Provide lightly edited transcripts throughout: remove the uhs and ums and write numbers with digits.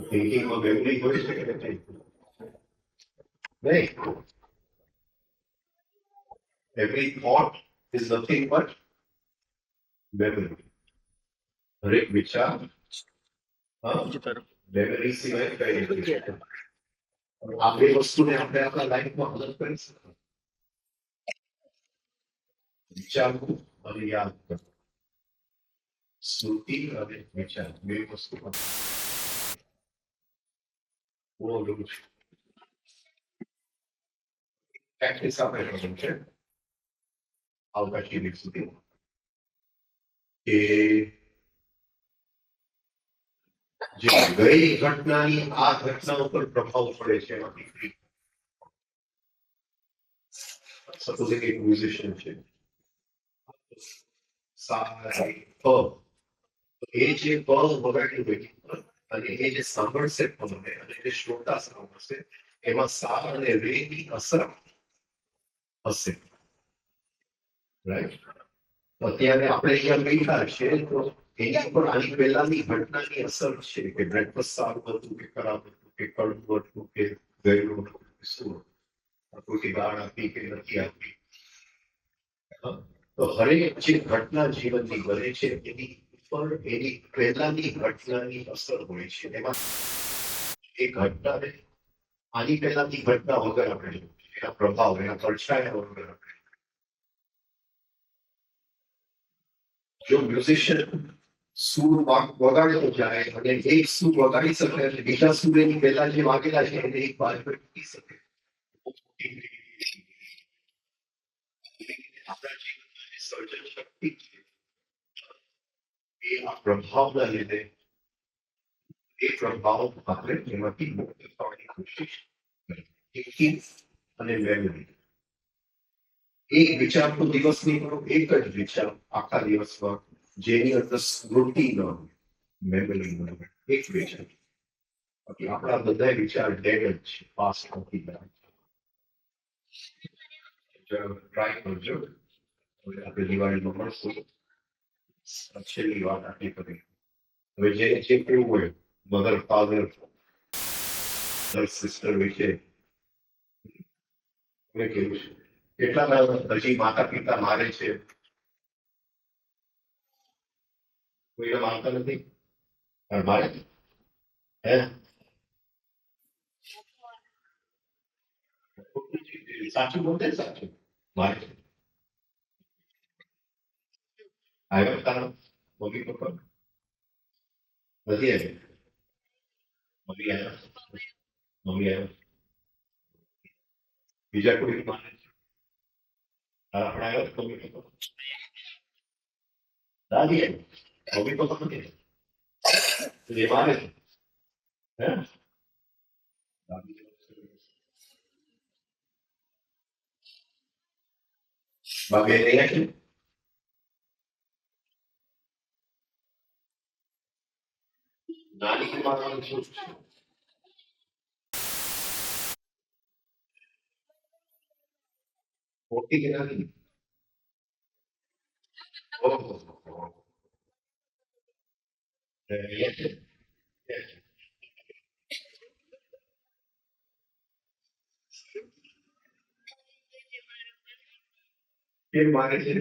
થિંકિંગમાં memory હોય છે કે નહીં? નહીં. Every thought is nothing but memory. હરેક વિચાર મેમરી સિવાય કઈ નથી. આ બે વસ્તુને આપણે આપણા લાઈફમાં મદદ કરી શકીએ. વિચારવું અને યાદ કરવું. સ્મૃતિ અને વિચાર બે વસ્તુ બહુ અઘરું છે. પ્રેક્ટિસ આપણે કરવું છે આવતા શિબિર સુધી કે જે ગઈ ઘટનાની આ ઘટના ઉપર પ્રભાવ પડે છે એમાંથી સપોઝ એક મ્યુઝિશિયન છે એ જે વગાડ્યું હોય અને એ જે સાંભળશે અને જે શ્રોતા સાંભળશે એમાં સા અને રે ની અસર હશે. રાઈટ. અત્યારે આપણે અહીંયા બેઠા છીએ તો એની ઉપર આની પહેલાની ઘટનાની અસર છે કે બ્રેકફાસ્ટ સારું હતું કે ખરાબ હતું કે કડવું હતું કે ગયેલું હતું કે શું ખોટી ગાળ આપી કે નથી આપી. તો હરેક જે ઘટના જીવનની બને છે એની ઉપર એની પહેલાની ઘટનાની અસર હોય છે. એમાં એ ઘટનાને આની પહેલાની ઘટના વગર આપણે એના પ્રભાવ એના પડછાયા વગર આપણે જો મ્યુઝિશિયન સૂર વગાડતો જાય અને એક સૂર વગાડી શકે અને બીજા સૂર એની પહેલા જે વાગેલા છે એને એક વાર મૂકી શકે. આપણા જીવનમાં જે સર્જન શક્તિ છે એ આ પ્રભાવના લીધે એ પ્રભાવ આપણે એમાંથી મુક્ત થવાની કોશિશ કરી. અને મેમરી એક વિચાર તો દિવસની કરો એક જ વિચાર આખા દિવસમાં જેની અંદર સ્મૃતિ ન હોય મેમરી ન હોય એક વિચાર. બાકી આપણા બધા વિચાર ડેડ જ છે પાસ નથી ગયા. ટ્રાય કરજો. હવે આપણે દિવાળીમાં મળશું. છેલ્લી વાત આટલી કરી. હવે જે જે કેવું હોય મધર ફાધર સિસ્ટર વિશે કેવું છે કેટલા હજી માતા પિતા મારે છે કોઈને માનતા નથી મારે હે સાચું બોલતે સાચું મારે આવ્યો તારા મમ્મી પપ્પા નથી આવ્યો મમ્મી આવ્યો મમ્મી આવ્યો બીજા કોઈ માને છે તારા પણ આવ્યો મમ્મી પપ્પા દાદી આવ્યો મમ્મી પપ્પા નથી એ માને છે હે બાકી અહીંયા છે નાની મારવાનું શું છે મોટી કે નાની ઓહો અહીંયા છે કેમ મારે છે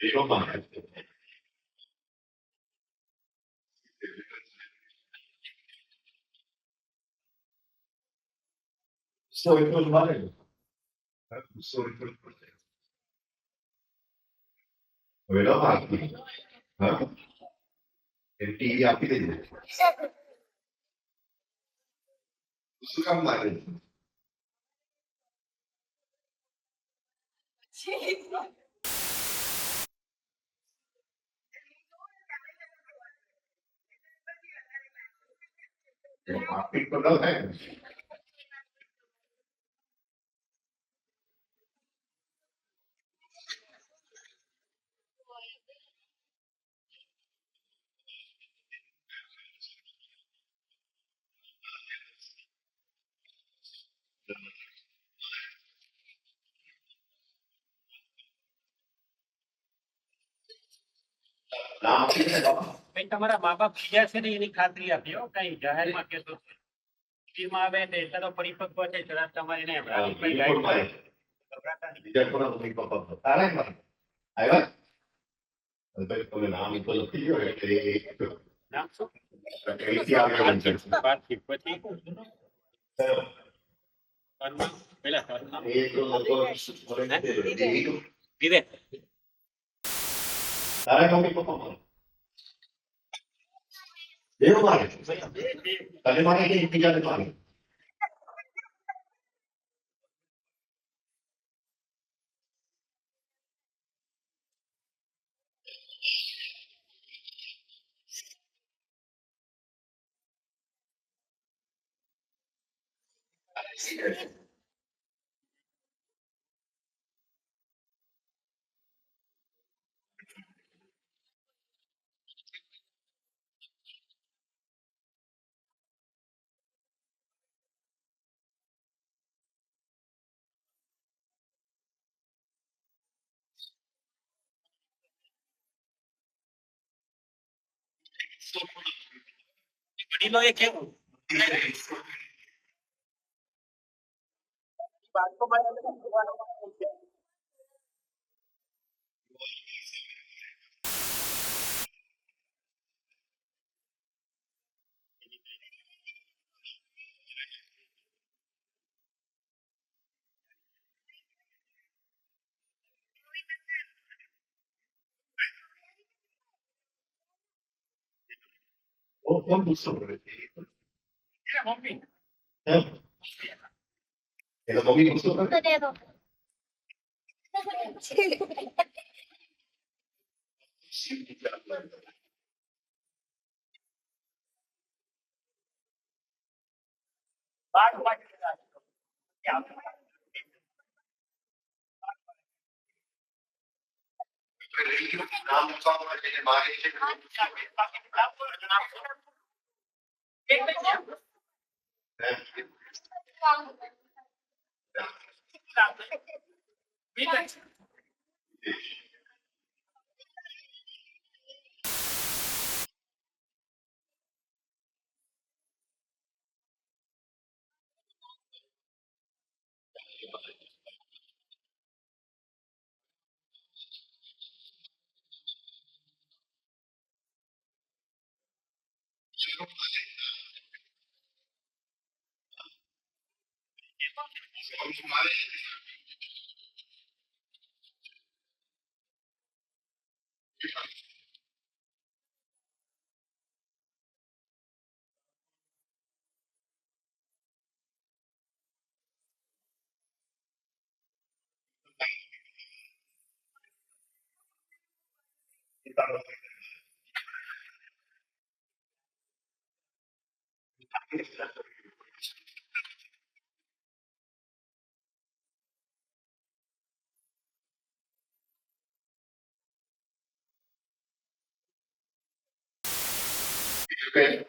એનો મારે ગુસ્સો એટલો જ મારે ગુસ્સો એટલો જ પડશે હવે ન મારતી હા એ ટીવી આપી દેજે શું કામ મારે मार्केट तो डल है नाम કઈ તમારા મા બાપ બીજા છે ને એની ખાતરી આપી હો કઈ જાહેરમાં કેસો સ્કીમ આવે ને એટલે તો પરિપક્વ છે કદાચ તમારે એને ગભરાતા નહીં. બીજા કોના મમ્મી પપ્પા તારા માં આવ્યા તમે નામ તો લખી ગયો એટલે નામ શું? એથી આવ્યો પાર્થિવ. પછી સરનામ? પહેલા સરનામ. એ તો લગભગ ધીરે. તારા મમ્મી પપ્પા દેવ મારે તને મારે કે એકબીજાને મારે વડીલો એ કેવું બાળકો માટે કોણ ગુસ્સો કરે મમ્મી એટલે મમ્મી ગુસ્સો કરે બાળકો માટે નામ લખવા જેને મારે છે Okay.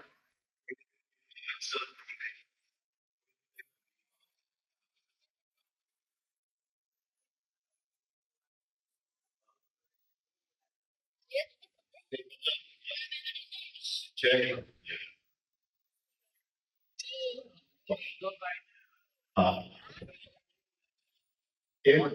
Check. Yeah. Yes.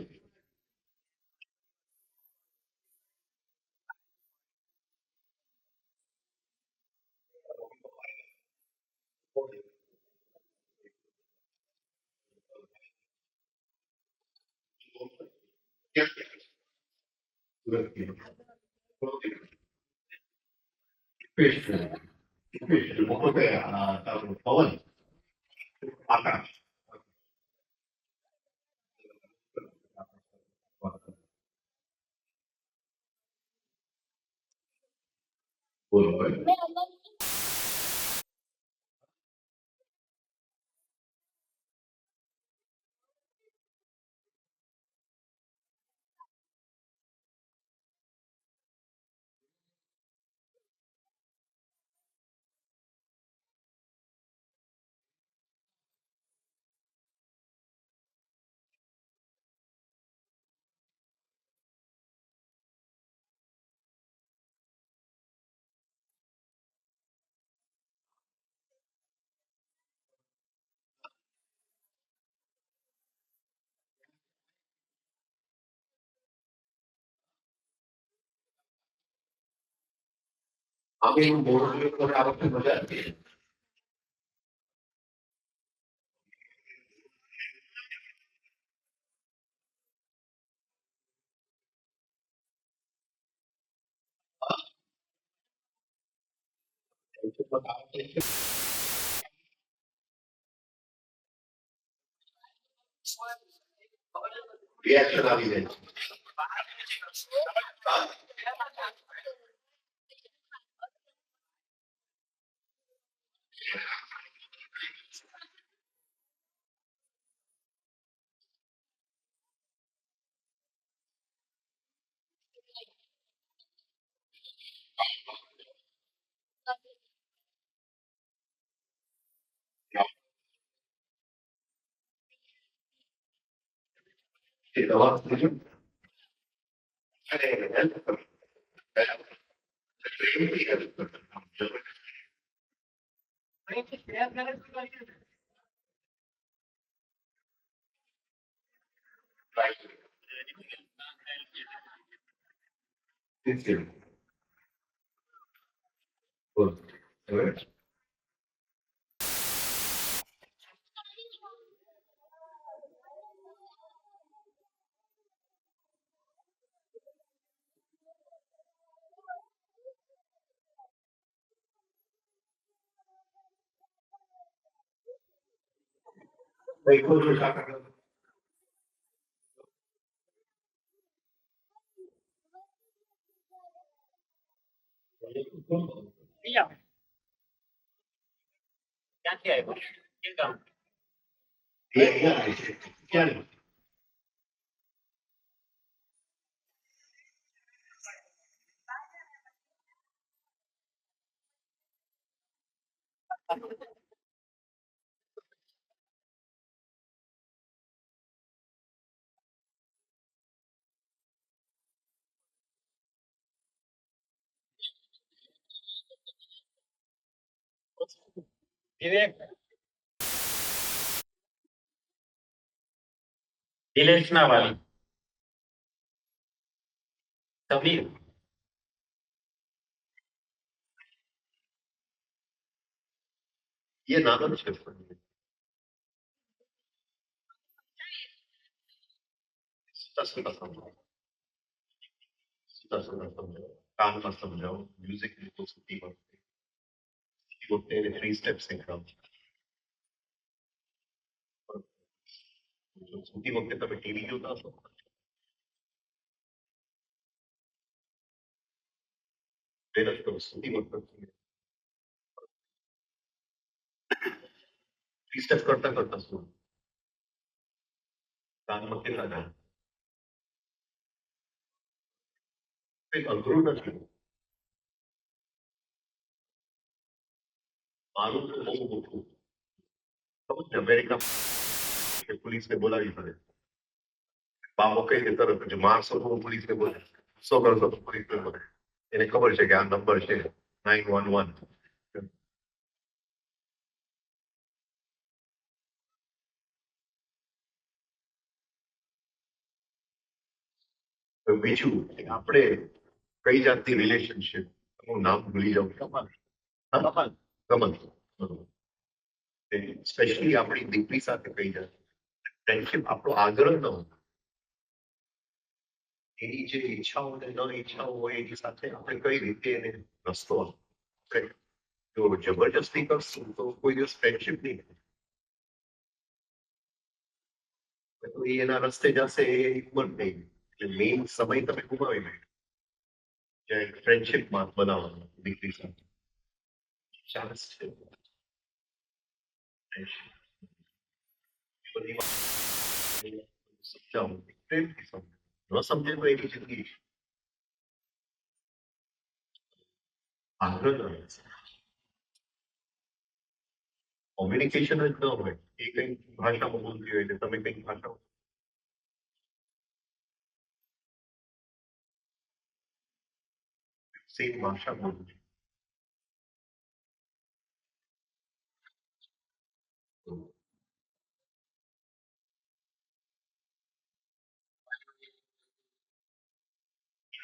Fish. Fish. Pवन आकाश બોલો હવે. આમ એવું બોર્ડ પર આ વખતે મજા આવી. રિએક્શન આવી જાય છે. એ દવા લીધું? અને હેલ્પ કરો. પ્રેમથી હેલ્પ કરો. Sincerely. બોલો. હવે કઈ ખોટું સાકર. ક્યાંથી આવ્યો? કે ગામ? એ ક્યાં છે? ક્યાં? વિવેક દિલેશના વાલી સમીર એ નાનો છે. સુતા સુતા સમજાવો. સુતા સુતા સમજાવો. કાનમાં સમજાવો. મ્યુઝિક લીધો સુતી વખતે. સુતી વખતે એને 3 સ્ટેપ્સ શીખવાડો. જો સુતી વખતે તમે ટીવી જોતા હશો. મહેનત કરો. સુતી વખતે 3 સ્ટેપ્સ કરતા કરતા શું કાનમાં કેટલા જાય? કંઈ અઘરું નથી. મારું તો બહુ મોટું. ખબર છે અમેરિકા પોલીસને બોલાવી પડે. બાબો કઈ દે તરત જ મારશો તો પોલીસને બોલે. સો કરશો તો પોલીસને બોલે. એને ખબર છે કે આ નંબર છે 911. બીજું આપણે કઈ જાતની રિલેશનશિપ હું નામ ભૂલી જાઉં. કમલ. સ્પેશિયલી આપણી દીકરી સાથે કઈ જાત ફ્રેન્ડશિપ આપણો આગ્રહ ન હોય. એની જે ઈચ્છાઓ અને ન ઈચ્છાઓ હોય એની સાથે આપણે કઈ રીતે એને રસ્તો આપણે જો જબરજસ્તી કરશું તો કોઈ દિવસ ફ્રેન્ડશિપ નહીં થાય. તો એ એના રસ્તે જશે એ ઉંમર નહીં એટલે મેઇન સમય તમે ગુમાવી નાખ્યો. જે ફ્રેન્ડશિપ માં બનાવવાનું દીકરી સાથે ચાન્સ છે friendship. બધી વાત સમજાવું પ્રેમથી સમજાવું ન સમજે તો એની જિંદગી આગ્રહ રહે છે કોમ્યુનિકેશન જ ન હોય એ કઈ ભાષામાં બોલતી હોય એટલે તમે કઈ ભાષા સેમ ભાષા બોલો છો તો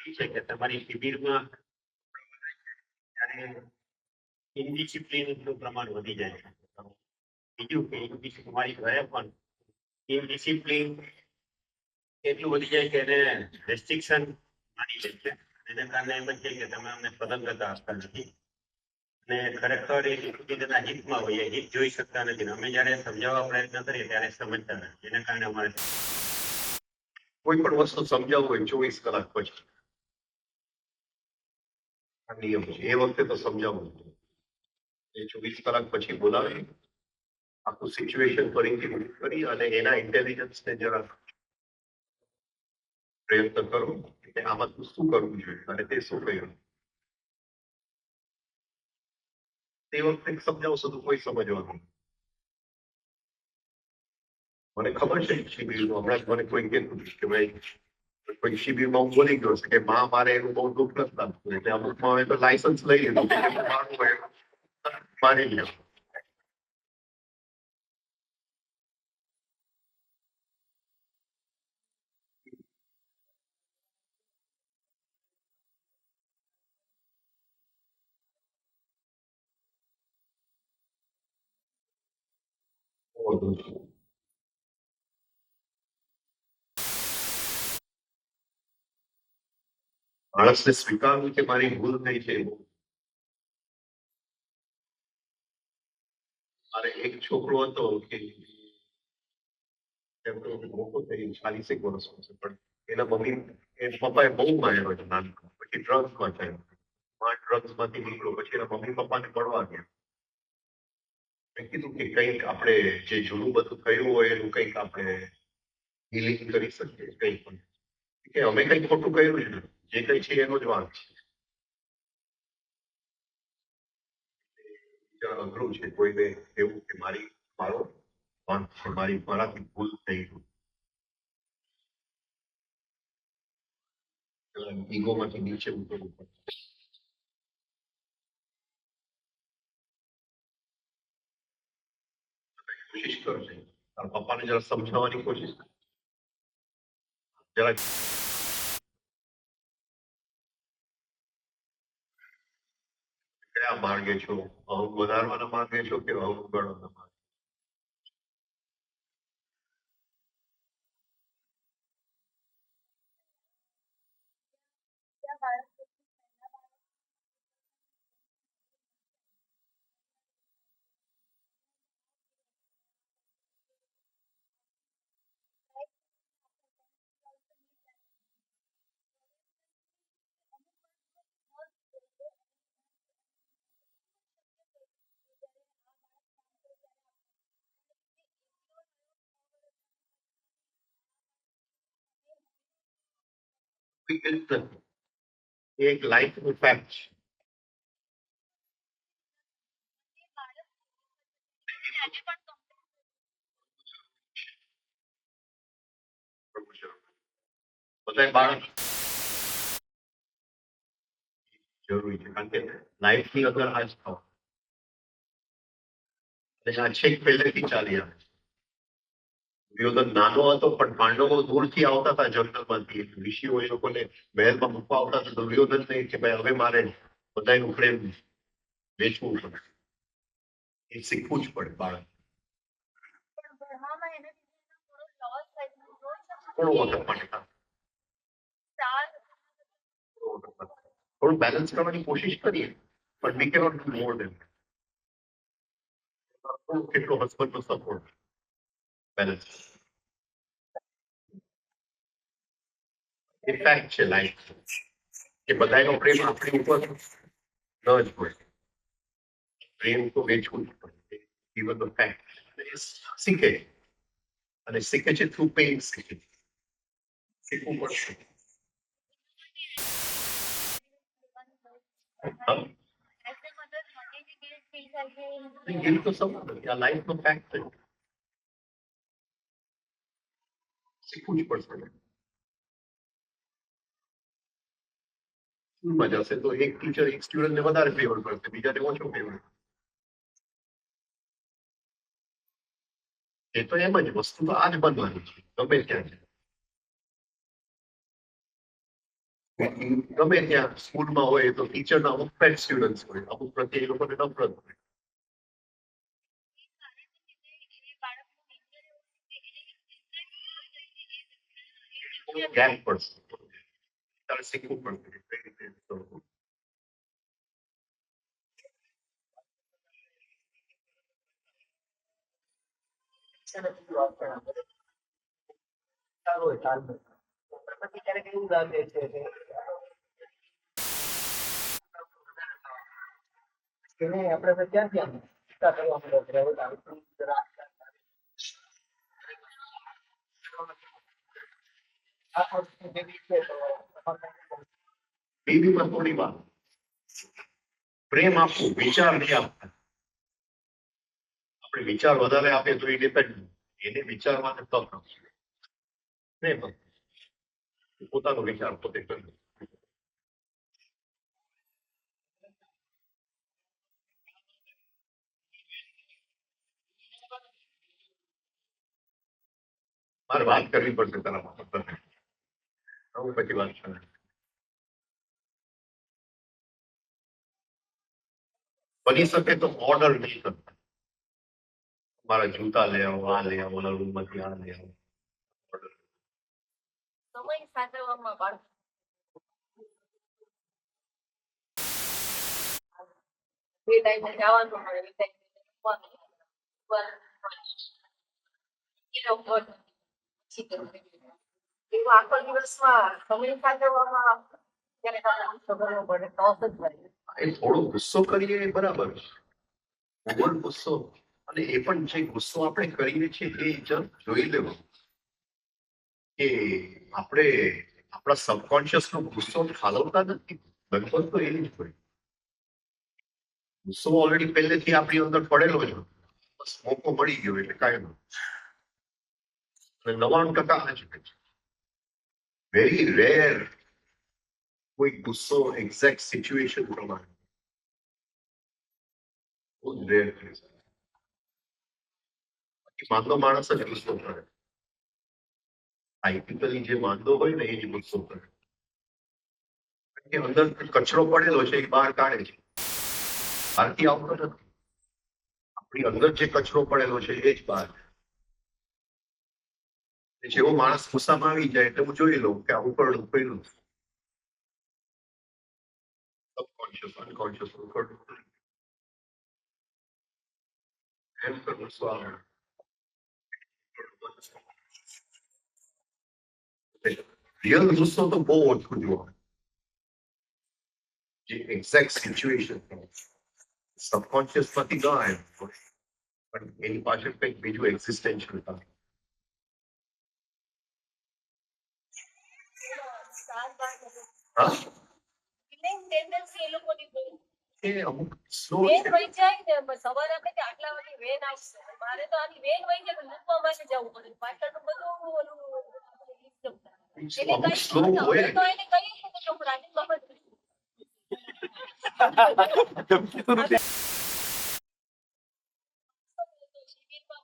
એ છે કે તમારી શિબિરમાં ત્યારે ઇનડિસિપ્લિનનું પ્રમાણ વધી જાય છે બીજું કે તમારી ઘરે પણ ઇનડિસિપ્લિન એટલું વધી જાય કે એને રેસ્ટ્રિક્શન માની લે છે એને કારણે એમ જ છે કે તમે અમને સ્વતંત્રતા આપતા નથી અને ખરેખર એ તેના હિતમાં હોય હિત જોઈ શકતા નથી અમે જયારે સમજાવવા પ્રયત્ન કરીએ ત્યારે સમજતા નથી એના કારણે અમારે કોઈ પણ વસ્તુ સમજાવવું હોય 24 કલાક પછી આ નિયમ છે એ વખતે તો સમજાવવું એ 24 કલાક પછી બોલાવે આખું સિચ્યુએશન ફરીથી કરી અને એના ઇન્ટેલિજન્સને જરા પ્રયત્ન કરો કે આમાં તું શું કરવું જોઈએ અને તે શું કર્યું તે વખતે સમજાવશો તો કોઈ સમજવાનું મને ખબર છે શિબિરનું હમણાં જ મને કોઈ કહેતું કે ભાઈ કોઈ શિબિરમાં હું બોલી ગયો છે કે માં મારે એનું બહુ દુઃખ નથી લાગતું એટલે અમુકમાં હવે તો લાયસન્સ લઈ લીધું કે મારું હોય મારી લ્યો માણસને સ્વીકારવું કે મારી ભૂલ થઈ છે મારે એક છોકરો હતો કે એમનો મોટો થઈ 40 વર્ષનો છે પણ એના મમ્મી એ પપ્પાએ બહુ માર્યો છે નાનપણ પછી ડ્રગ્સમાં થયો ડ્રગ્સમાંથી નીકળ્યો પછી એના મમ્મી પપ્પાને પડવા ગયા મેં કીધું કે કંઈક આપણે જે જૂનું બધું થયું હોય એનું કંઈક આપણે હિલિંગ કરી શકીએ કંઈ પણ કે અમે કંઈ ખોટું કર્યું જ નથી જે કંઈ છે એનો જ વાંક છે અઘરું છે કોઈને એવું કે મારો વાંક છે મારાથી ભૂલ થઈ ઈગોમાંથી નીચે ઉતરવું પડે કોશિશ કરશે તારા પપ્પાને જરા સમજાવવાની કોશિશ કર જરા કયા માર્ગે છો અહમ વધારવાના માર્ગે છો કે અહમ ઉગાડવાના માર્ગે એક લાઈફનું ફેક્ટ છે બધા બાળક જરૂરી છે કારણ કે લાઈફની અંદર આ જ થાવ અને આ છેક પહેલેથી ચાલી આવે છે દુર્યોધન નાનો હતો પણ પાંડવો દૂરથી આવતા હતા જંગલમાંથી ઋષિઓ એ લોકોને મહેલમાં મૂકવા આવતા હતા દુર્યોધન ને કે ભાઈ હવે મારે બધાનું પ્રેમ વેચવું પડે એ શીખવું જ પડે બાળક થોડો વખત માટે થોડું બેલેન્સ કરવાની કોશિશ કરીએ પણ વી કેનોટ ડુ મોર દેન કેટલો હસબન્ડ નો સપોર્ટ બેલેન્સ એ ફેક્ટ છે લાઈફ કે બધાનો પ્રેમ આપણી ઉપર ન જ હોય. પ્રેમ તો વેચવું જ પડે. Given the fact. શીખે અને શીખે છે થ્રુ પેઇન શીખે છે. શીખવું પડશે. હા? ગિલ્ટ તો સૌ નથી. આ લાઈફનો ફેક્ટ છે. શીખવું જ પડશે. સ્કૂલમાં જશે તો એક ટીચર એક સ્ટુડન્ટને વધારે ફેવર કરશે, બીજાને ઓછો ફેવર. એ તો એમ જ વસ્તુ તો આ જ બનવાની છે ગમે ત્યાં. ગમે ત્યાં સ્કૂલમાં હોય તો ટીચરના અમુક પેટ સ્ટુડન્ટ હોય, અમુક પ્રત્યે એ લોકોને નફરત હોય. ગેપ પડશે. તારે શીખવું પડશે કઈ રીતે કરવું. પછી ક્યારેક એવું લાગે છે કે નહીં આપણે તો ક્યાંથી આમ ચિંતા કરવા બેબીમાં થોડી વાર પ્રેમ આપવું, વિચાર નહીં આપતા. આપણે વિચાર વધારે આપીએ તો એ ડિપેન્ડ, એને વિચારવાને તક આપશે. પ્રેમ પોતાનો વિચાર પોતે કરવો. મારે વાત કરવી પડશે તારા સાથે. હું પછી વાત કરું. બની શકે તો ઓર્ડર નહીં કરતા. મારા જૂતા લે આવો, આ લે આવો, ઓલા રૂમમાંથી આ લે આવો. સમય સાચવવામાં બાળક બે ટાઈમે જવાનું હોય, એ ટાઈમે આખો દિવસમાં સમય સાચવવામાં ક્યારેક આપણે ગુસ્સો કરવો પડે તો જ થાય. એ થોડો ગુસ્સો કરીએ એ બરાબર છે. ઓવર ગુસ્સો, અને એ પણ જે ગુસ્સો આપણે કરીએ છીએ એ જોઈ લેવો કે આપણે આપણા સબકોન્શિયસ નો ગુસ્સો ઠાલવતા નથી. લગભગ તો એની જ હોય. ગુસ્સો ઓલરેડી પહેલેથી આપણી અંદર પડેલો છે. બસ મોકો મળી ગયો એટલે કાયમ. અને 99% આ જ છે. વેરી રેર કોઈ ગુસ્સો એક્ઝેક્ટ સિચ્યુએશન પ્રમાણે. બહુ જ રેર છે. માંદો માણસ જ ગુસ્સો કરે. સાયન્ટિફિકલી જે માંદો હોય ને એ જ ગુસ્સો કરે. અંદર કચરો પડેલો છે એ બહાર કાઢે છે. બહારથી આવતો નથી. આપણી અંદર જે કચરો પડેલો છે એ જ બહાર. જેવો માણસ ગુસ્સામાં આવી જાય એટલે હું જોઈ લઉં કે આવું પડલું પહેલું સબકોન્શિયસ અનકોન્શિયસ એમ તો ગુસ્સો આવે. રિયલ ગુસ્સો તો બહુ ઓછું જોવા. જે એક્ઝેક્ટ સિચ્યુએશન સબકોન્શિયસ માંથી ન આવે પણ એની પાછળ કંઈક બીજું એક્ઝિસ્ટેન્શિયલ થાય. હા, એ અમુક સ્લો છે. સવારે આપણે કે આટલા વાગે વેન આવશે, મારે તો આની વેન વહી જાય મૂકવા માટે જવું પડે. પાછળનું બધું અમુક સ્લો હોય. તો એને કહીએ કે હું રાજી બાબત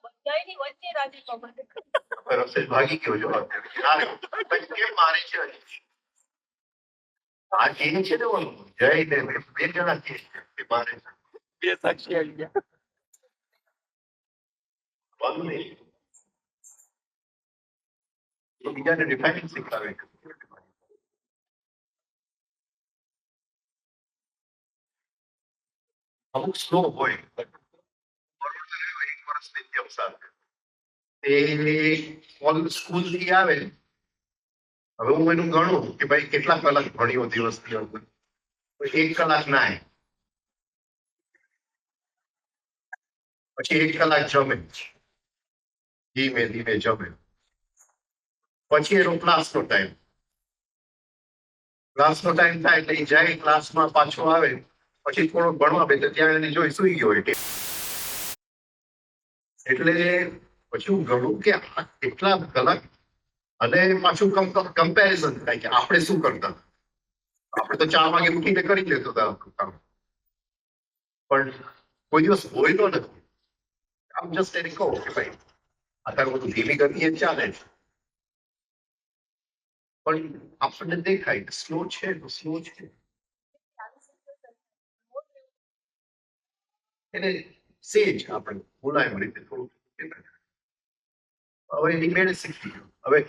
બધાની વચ્ચે રાજી બાબત રસેલ ભાગી ગયો જો કેમ મારે છે આ કે છે ને ઓલું જય ને બે જણા કે મારે બે સાક્ષી આવી ગયા. વાંધો નહીં. તો બીજાને ડિફાઇનિંગ શીખવાડે. અમુક સ્લો હોય. એક વર્ષ નિત્યમ સાથે એ સ્કૂલ થી આવે હવે હું એનું ગણું કે ભાઈ કેટલા કલાક ભણ્યો દિવસની અંદર, તો 1 કલાક નાય, પછી 1 કલાક જમે, ધીમે ધીમે જમે, પછી એનો ક્લાસનો ટાઈમ થાય એટલે એ જાય ક્લાસમાં, પાછો આવે પછી થોડો ભણવા બેસે, ત્યાં એને જોઈ સુઈ ગયો હોય એટલે પછી હું ગણું કે આ કેટલા કલાક. અને પાછું કમ્પેરિઝન થાય કે આપણે શું કરતા હતા. આપણે તો 4 વાગે ઉઠીને કરી લેતો હતા કામ, પણ કોઈ દિવસ બોલ્યો નથી. આમ જસ્ટ એને કહો કે ભાઈ અત્યારે બધું ધીમી ગતિએ ચાલે છે, પણ આપણને દેખાય સ્લો છે તો સ્લો છે. એને સેજ આપણે બોલાય રીતે થોડું હવે એની મેળે શીખી ગયો. હવે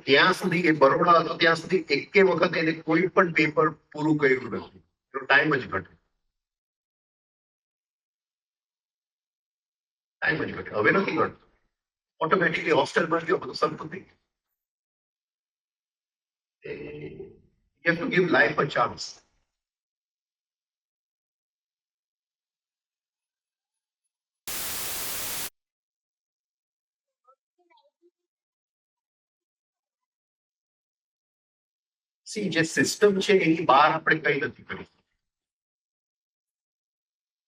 ત્યાં સુધી એ બરોડા હતો ત્યાં સુધી એકે વખત એને કોઈ પણ પેપર પૂરું કર્યું નથી, એનો ટાઈમ જ ઘટે. હવે નથી ઘટતો, ઓટોમેટિકલી હોસ્ટેલમાં ગયો બધું સરખું થઈ ગયું. You have to give life a chance. C જે સિસ્ટમ છે એની બહાર આપણે કઈ નથી કરી.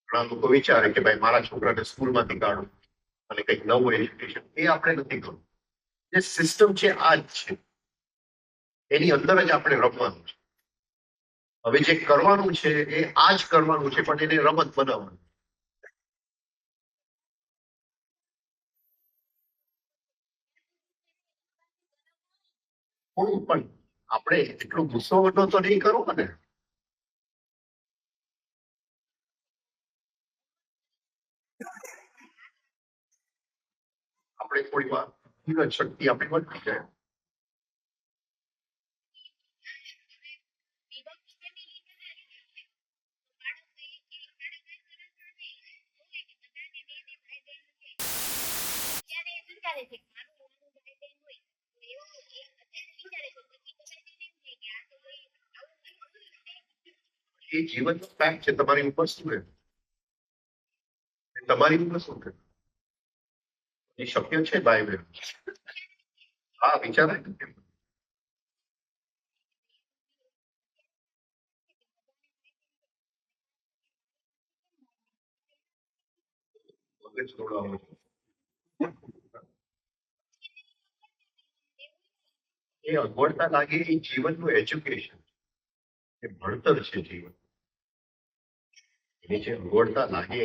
ઘણા લોકો વિચારે કે ભાઈ મારા છોકરાને સ્કૂલમાંથી કાઢું અને કંઈક નવું એજ્યુકેશન, એ આપણે નથી કરવું. જે સિસ્ટમ છે આ જ છે, એની અંદર જ આપણે રમવાનું છે. હવે જે કરવાનું છે એ આ જ કરવાનું છે, પણ એને રમત બનાવવાનું. પણ આપણે એટલો ગુસ્સો વટો તો નહીં કરવો ને. આપણે થોડી વાર ધીરજ શક્તિ આપણી વધતી જાય. એ જીવનનો ફેક્ટ છે. તમારી ઉપર શું રહે, તમારી ઉપર શું રહે, એ શક્ય છે ભાઈ બહેન. હા વિચારાય ને. મગજ દોડાવવું. એ અગવડતા લાગે એ જીવનનું એજ્યુકેશન, એ ભણતર છે જીવન. એ જે અગવડતા લાગે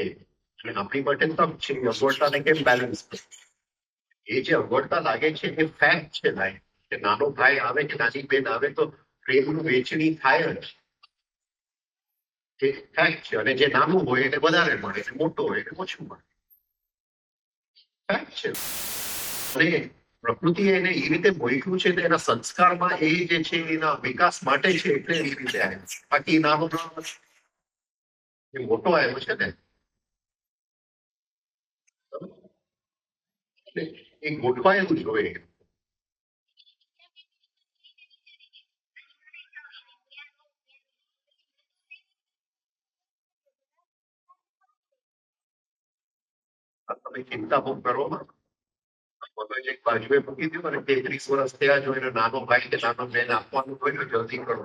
અને આપણી માટે તક છે, એ અગવડતાને કેમ બેલેન્સ કરે. એ જે અગવડતા લાગે છે એ ફેક્ટ છે લાઈફ, કે નાનો ભાઈ આવે કે નાની બેન આવે તો પ્રેમનું વેચણી થાય જ, એ ફેક્ટ છે. અને જે નાનું હોય એને વધારે મળે, અને મોટો હોય એને ઓછું મળે, ફેક્ટ છે. અને પ્રકૃતિ એને એ રીતે મોઈક્યું છે, એના સંસ્કારમાં એ જે છે એના વિકાસ માટે છે, એટલે એ રીતે આવ્યું છે. બાકી નાનો એ મોટો આવ્યો છે ને, એ ગોઠવાયેલું જ હોય. તમે ચિંતા બહુ કરો માં. મગજ એક બાજુએ મૂકી દો અને 33 વર્ષ થયા જો એને નાનો ભાઈ કે નાનો બેન આપવાનું હોય તો જલ્દી કરો.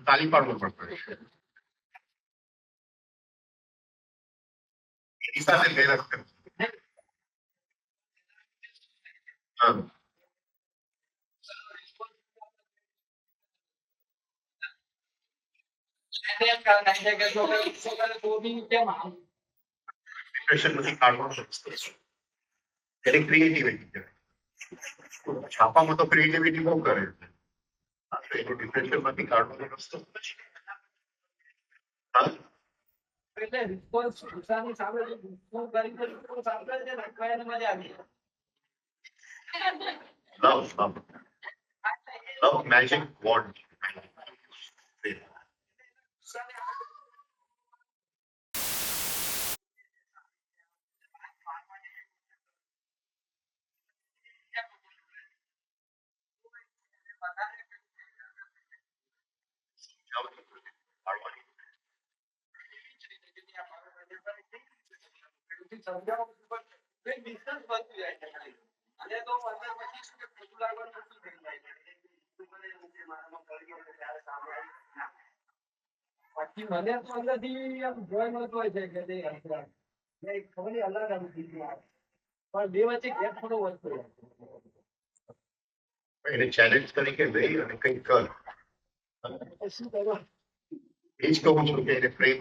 તાલી પાડવું પડશે, એની સાથે મહેનત કરવી. હા. ડિપ્રેશનમાંથી કાઢવાનો રસ્તો છે એની ક્રિએટિવિટી કહેવાય. છાપામાં તો ક્રિએટિવિટી બહુ કરે છે. હા, તો એનું ડિપ્રેશનમાંથી કાઢવાનો રસ્તો છે. હા, એટલે રિસ્પોન્સ દિશાની સામે શું કરી છે રિસ્પોન્સ આપે છે ને તો એને મજા આવી લવ મેજિક વોન્ડ. પછી મને તો અંદરથી આમ જોઈ મળતો હોય છે કે તે ખબર નહીં અલગ આમ ફીલિંગ આવે પણ બે વચ્ચે ગેપ થોડો વધતો હોય એને ચેલેન્જ તરીકે લઈ અને કંઈક કર. શું કરવા એ જ કહું છું કે એને પ્રેમ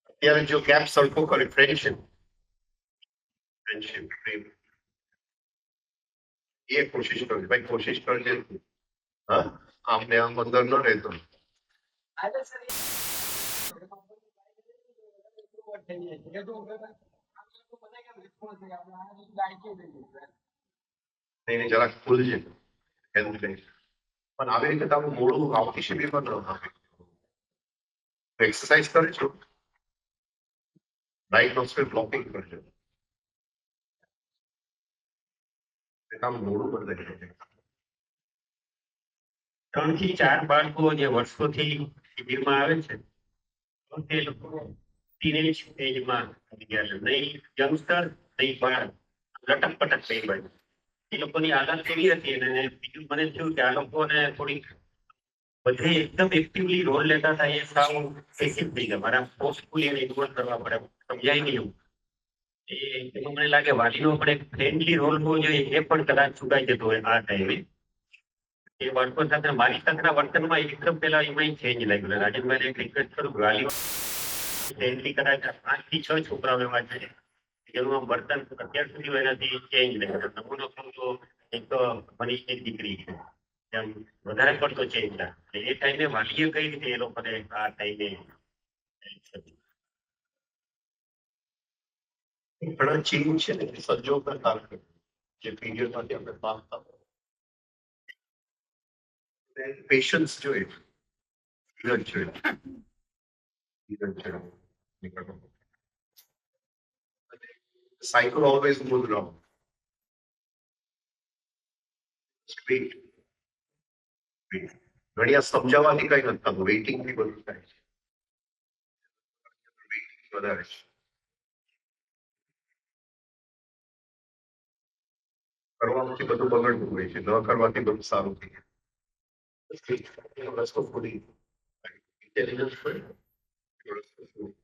અત્યારે જો ગેપ સરખો કરે ફ્રેન્ડશિપ પ્રેમ એ કોશિશ કરજે ભાઈ, કોશિશ કરજે. હા, આમને આમ અંદર ન રહેતો. આજે સર એને જરાક ખુલજે હેલ્પ લઈ. પણ આવી રીતે તારું મોડું આવતી શિબિરમાં ન આવે. એક્સરસાઇઝ કરે છો, રાઈટ નોસ્ટ્રલ બ્લોકિંગ કરજો. કામ મોડું બદલાઈ જાય. 3 થી 4 બાળકો જે વર્ષોથી શિબિરમાં આવે છે તો તે લોકો ટીનેજ સ્ટેજમાં આવી ગયા છે. નહીં યંગસ્ટર, નહીં બાળક, લટકપટક થઈ ગયું. એ લોકોની આદત કેવી હતી અને બીજું મને થયું કે આ લોકોને થોડીક બધે એકદમ એક્ટિવલી રોલ લેતા હતા એ સાવ પેસિવ થઈ ગયા. મારા ફોર્સફુલી એને ઇન્વોલ્વ કરવા પડે, સમજાય નહીં એવું. એમાં મને લાગે વાલીનો પણ એક ફ્રેન્ડલી રોલ હોવો જોઈએ એ પણ કદાચ ચૂકાઈ જતો હોય આ ટાઈમે. એ બાળકો સાથે મારી સાથેના વર્તનમાં એકદમ પેલા એમાં ચેન્જ લાગ્યું. રાજનભાઈને એક રિક્વેસ્ટ કરું વાલીઓ ફ્રેન્ડલી કદાચ 5 થી 6 છોકરાઓ એવા છે જેનું આમ વર્તન અત્યાર સુધી એનાથી ચેન્જ લાગ્યું. નમૂનો કહું તો એક મનીષની દીકરી છે એમ વધારે પડતો ચેન્જ લાગે. એ ટાઈમે વાલીએ કઈ રીતે એ લોકોને આ ટાઈમે ઘણા ચીજ છે ને સંજોગ કરતા જે પીરિયડમાંથી આપણે પામતા પેશન્સ જોઈએ, ધીરજ જોઈએ. Cycle always goes wrong. Wait. ઘણી વાર સમજાવવાથી કઈ નથી થતું, વેઇટિંગ થી બધું થાય છે. Waiting વધારે છે. કરવાથી બધું બગડતું હોય છે, ન કરવાથી બધું સારું થઈ જાય. રસ્તો ખોલી ઇન્ટેલિજન્સ હોય રસ્તો ખોલી.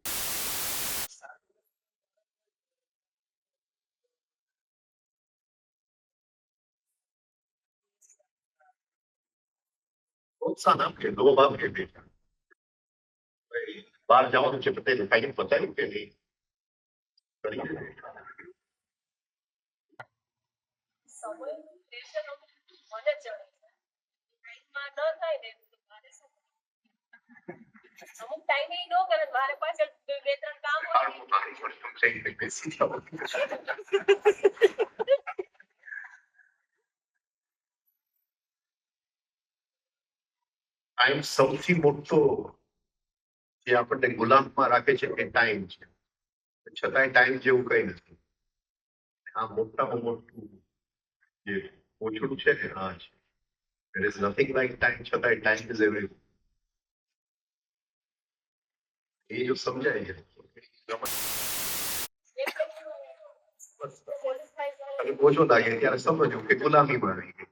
પ્રોત્સાહન આપે, લોભ આપે બેટા. બહાર જવાનું છે બધે કાંઈ બતાવ્યું કે નહીં કરી દે. સમયનું pressure અમુક મને ચડે છે. ટાઈમમાં ન થાય ને તો મારે શું કરવું? અમુક ટાઈમે ઈ ન કરે ને મારે પાછળ બે ત્રણ કામ હોય ને ટાઈમ સૌથી મોટો જે આપણને ગુલામમાં રાખે છે એ ટાઈમ છે. છતાંય ટાઈમ જેવું કઈ નથી. આ મોટામાં મોટું જે ઓછું છે ને આ છે. There is nothing like time, છતાંય time is everything. એ જો સમજાય છે અને ઓછો લાગે ત્યારે સમજવું કે ગુલામીમાં રહી ગઈ.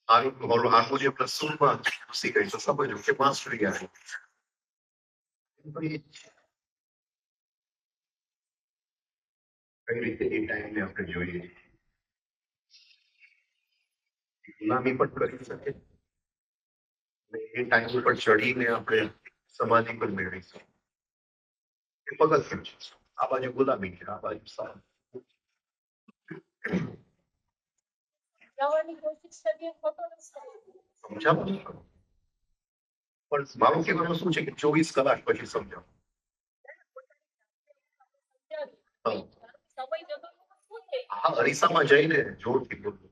હાર્મોનિયમ સુરમાં ઘૂસી ગઈ તો સમજવું કે માસ્ટરી આવી. કઈ રીતે એ ટાઈમને આપણે જોઈએ ગુલામી પણ કરી શકે એ ટાઈમ ઉપર ચડીને આપણે સમાધિ પણ મેળવીશું. એ પગથિયું છે. આ બાજુ ગુલાબી છે, આ બાજુ સારું. જવાની કોશિશ કરીએ ખોટો રસ્તો. સમજાવો ને? પણ મારું કહેવાનું શું છે કે 24 કલાક પછી સમજાવો. હા. સમય જતો તો શું થઈ હા, અરીસામાં જઈને જોરથી બોલવું.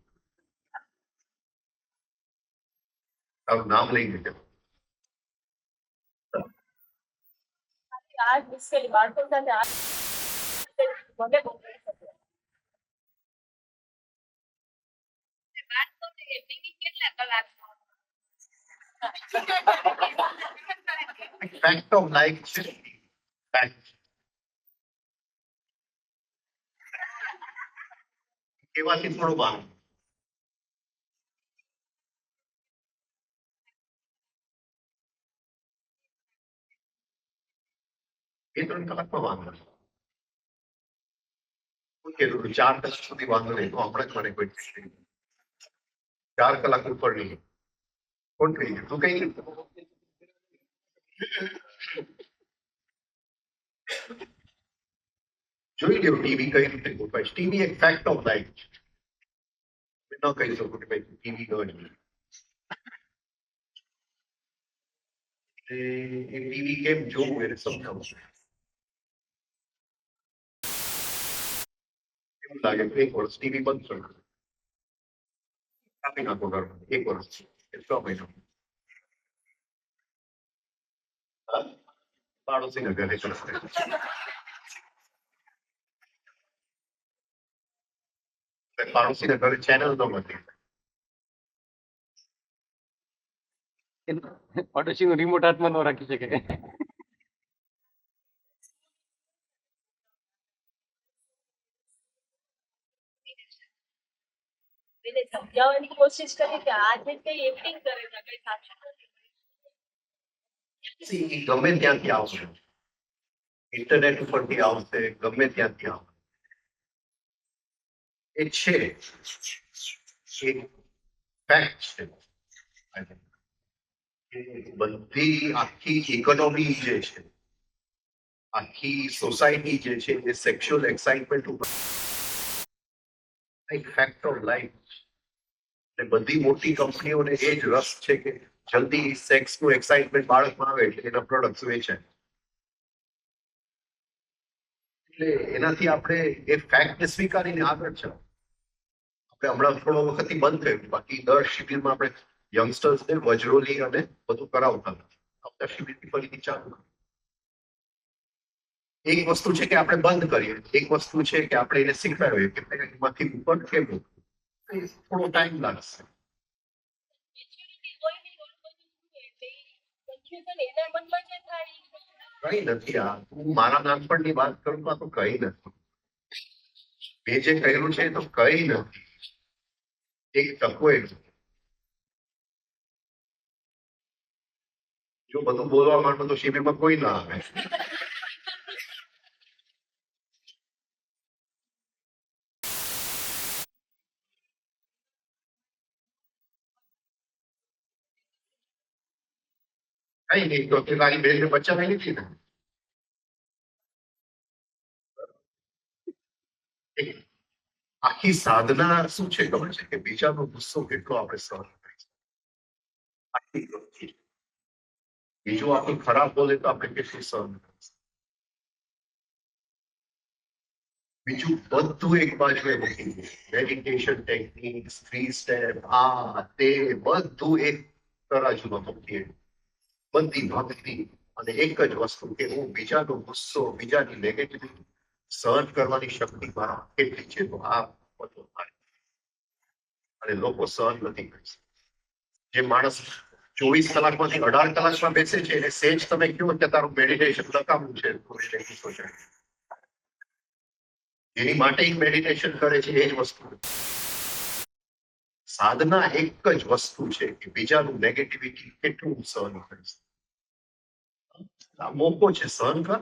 તારું નામ લઈને જવું. આ મુશ્કેલી બાળકો સાથે આ મને બહુ થઈ શકે. બાળકોને એમની કેટલા કલાક ફેક્ટ ઓફ લાઈફ છે. ફેક્ટ કહેવાથી થોડું બહાર. બે 3 કલાકમાં વાંધો નહીં. હું કહેતું હતું 4 કલાક સુધી વાંધો નહીં. તો હમણાં જ મને કોઈ 4 કલાક ઉપર નહીં. કોણ કહી ગયું? તું કઈ નહીં. જોઈ લ્યો ટીવી કઈ રીતે ગોઠવાય. ટીવી એક ફેક્ટ ઓફ લાઈફ છે. ન કહી શકું કે ભાઈ ટીવી ન જોઈએ. એ ટીવી કેમ જોવું એને સમજાવું. એવું લાગે કે 1 વર્ષ ટીવી બંધ કરી દો. કાપી નાખો ઘરમાં 1 વર્ષ કે 6 મહિના. પાડોશીના ઘરે ચડશે. પાડોશીના ઘરે ચેનલ ન મળતી. પડોશી નું રિમોટ હાથમાં ન રાખી શકે. એને સમજાવવાની કોશિશ કરી કે આ જે કઈ એક્ટિંગ કરે છે કઈ સાચું નથી. See, એ ગમે ત્યાંથી આવશે. ઇન્ટરનેટ ઉપરથી આવશે, ગમે ત્યાંથી આવશે. એ છે એક ફેક્ટ છે. બધી આખી ઇકોનોમી જે છે, આખી સોસાયટી જે છે એ સેક્સ્યુઅલ એક્સાઇટમેન્ટ ઉપર એક ફેક્ટ ઓફ લાઈફ. બધી મોટી કંપનીઓને એ જ રસ છે કે જલ્દી સેક્સનું એક્સાઇટમેન્ટ બાળકમાં આવે એટલે એના પ્રોડક્ટ્સ વેચાય. એટલે એનાથી આપણે એ ફેક્ટને સ્વીકારીને આગળ ચાલો. આપણે હમણાં થોડો વખતથી બંધ થયું, બાકી દર શિબિરમાં આપણે યંગસ્ટર્સને વજરોલી અને બધું કરાવતા હતા. આવતા શિબિરથી ફરીથી ચાલુ. એક વસ્તુ છે કે આપણે બંધ કરીએ, એક વસ્તુ છે કે આપણે એને શીખવાડીએ કે એમાંથી ઉપર કેમ થોડો ટાઈમ લાગશે. મેચ્યોરિટી હોય નહીં ઓલું બધું શું એટલે કન્ફ્યુઝન એના મનમાં જે થાય ઈ કઈ નથી. આ હું મારા નાનપણની વાત કરું તો આ તો કઈ નથી. મેં જે કહેલું છે એ તો કઈ નથી. એક ટકો એ નથી. જો બધું બોલવા માંડો તો શિબિરમાં કોઈ ના આવે. કઈ નહીં તો તારી બેનને બચાવી નથી ને. આખી સાધના શું છે ખબર છે કે બીજાનો ગુસ્સો કેટલો આપણે સહન કરી શકીએ. આખી વસ્તુ. બીજું આપણું ખરાબ બોલે તો આપણે કેટલું સહન કરી શકીએ. બીજું બધું એક બાજુએ મૂકી દે. મેડિટેશન ટેકનિક, 3 સ્ટેપ, આ તે બધું એક તરાજુમાં મૂકીએ. બધી ભક્તિ અને એક જ વસ્તુ કે હું બીજાનો ગુસ્સો, બીજાની નેગેટિવિટી સહન કરવાની શક્તિ મારા કેટલી છે તો આ બધું થાય. અને લોકો સહન નથી કરી શકતા. જે માણસ 24 કલાકમાંથી 18 કલાકમાં બેસે છે એને સેજ તમે કહો કે તારું મેડિટેશન નકામું છે તો એને ગુસ્સો છે. એની માટે મેડિટેશન કરે છે એ જ વસ્તુ. સાધના એક જ વસ્તુ છે કે બીજાનું નેગેટિવિટી કેટલું સહન કરી શકે. આ મોકો છે, સહન કર.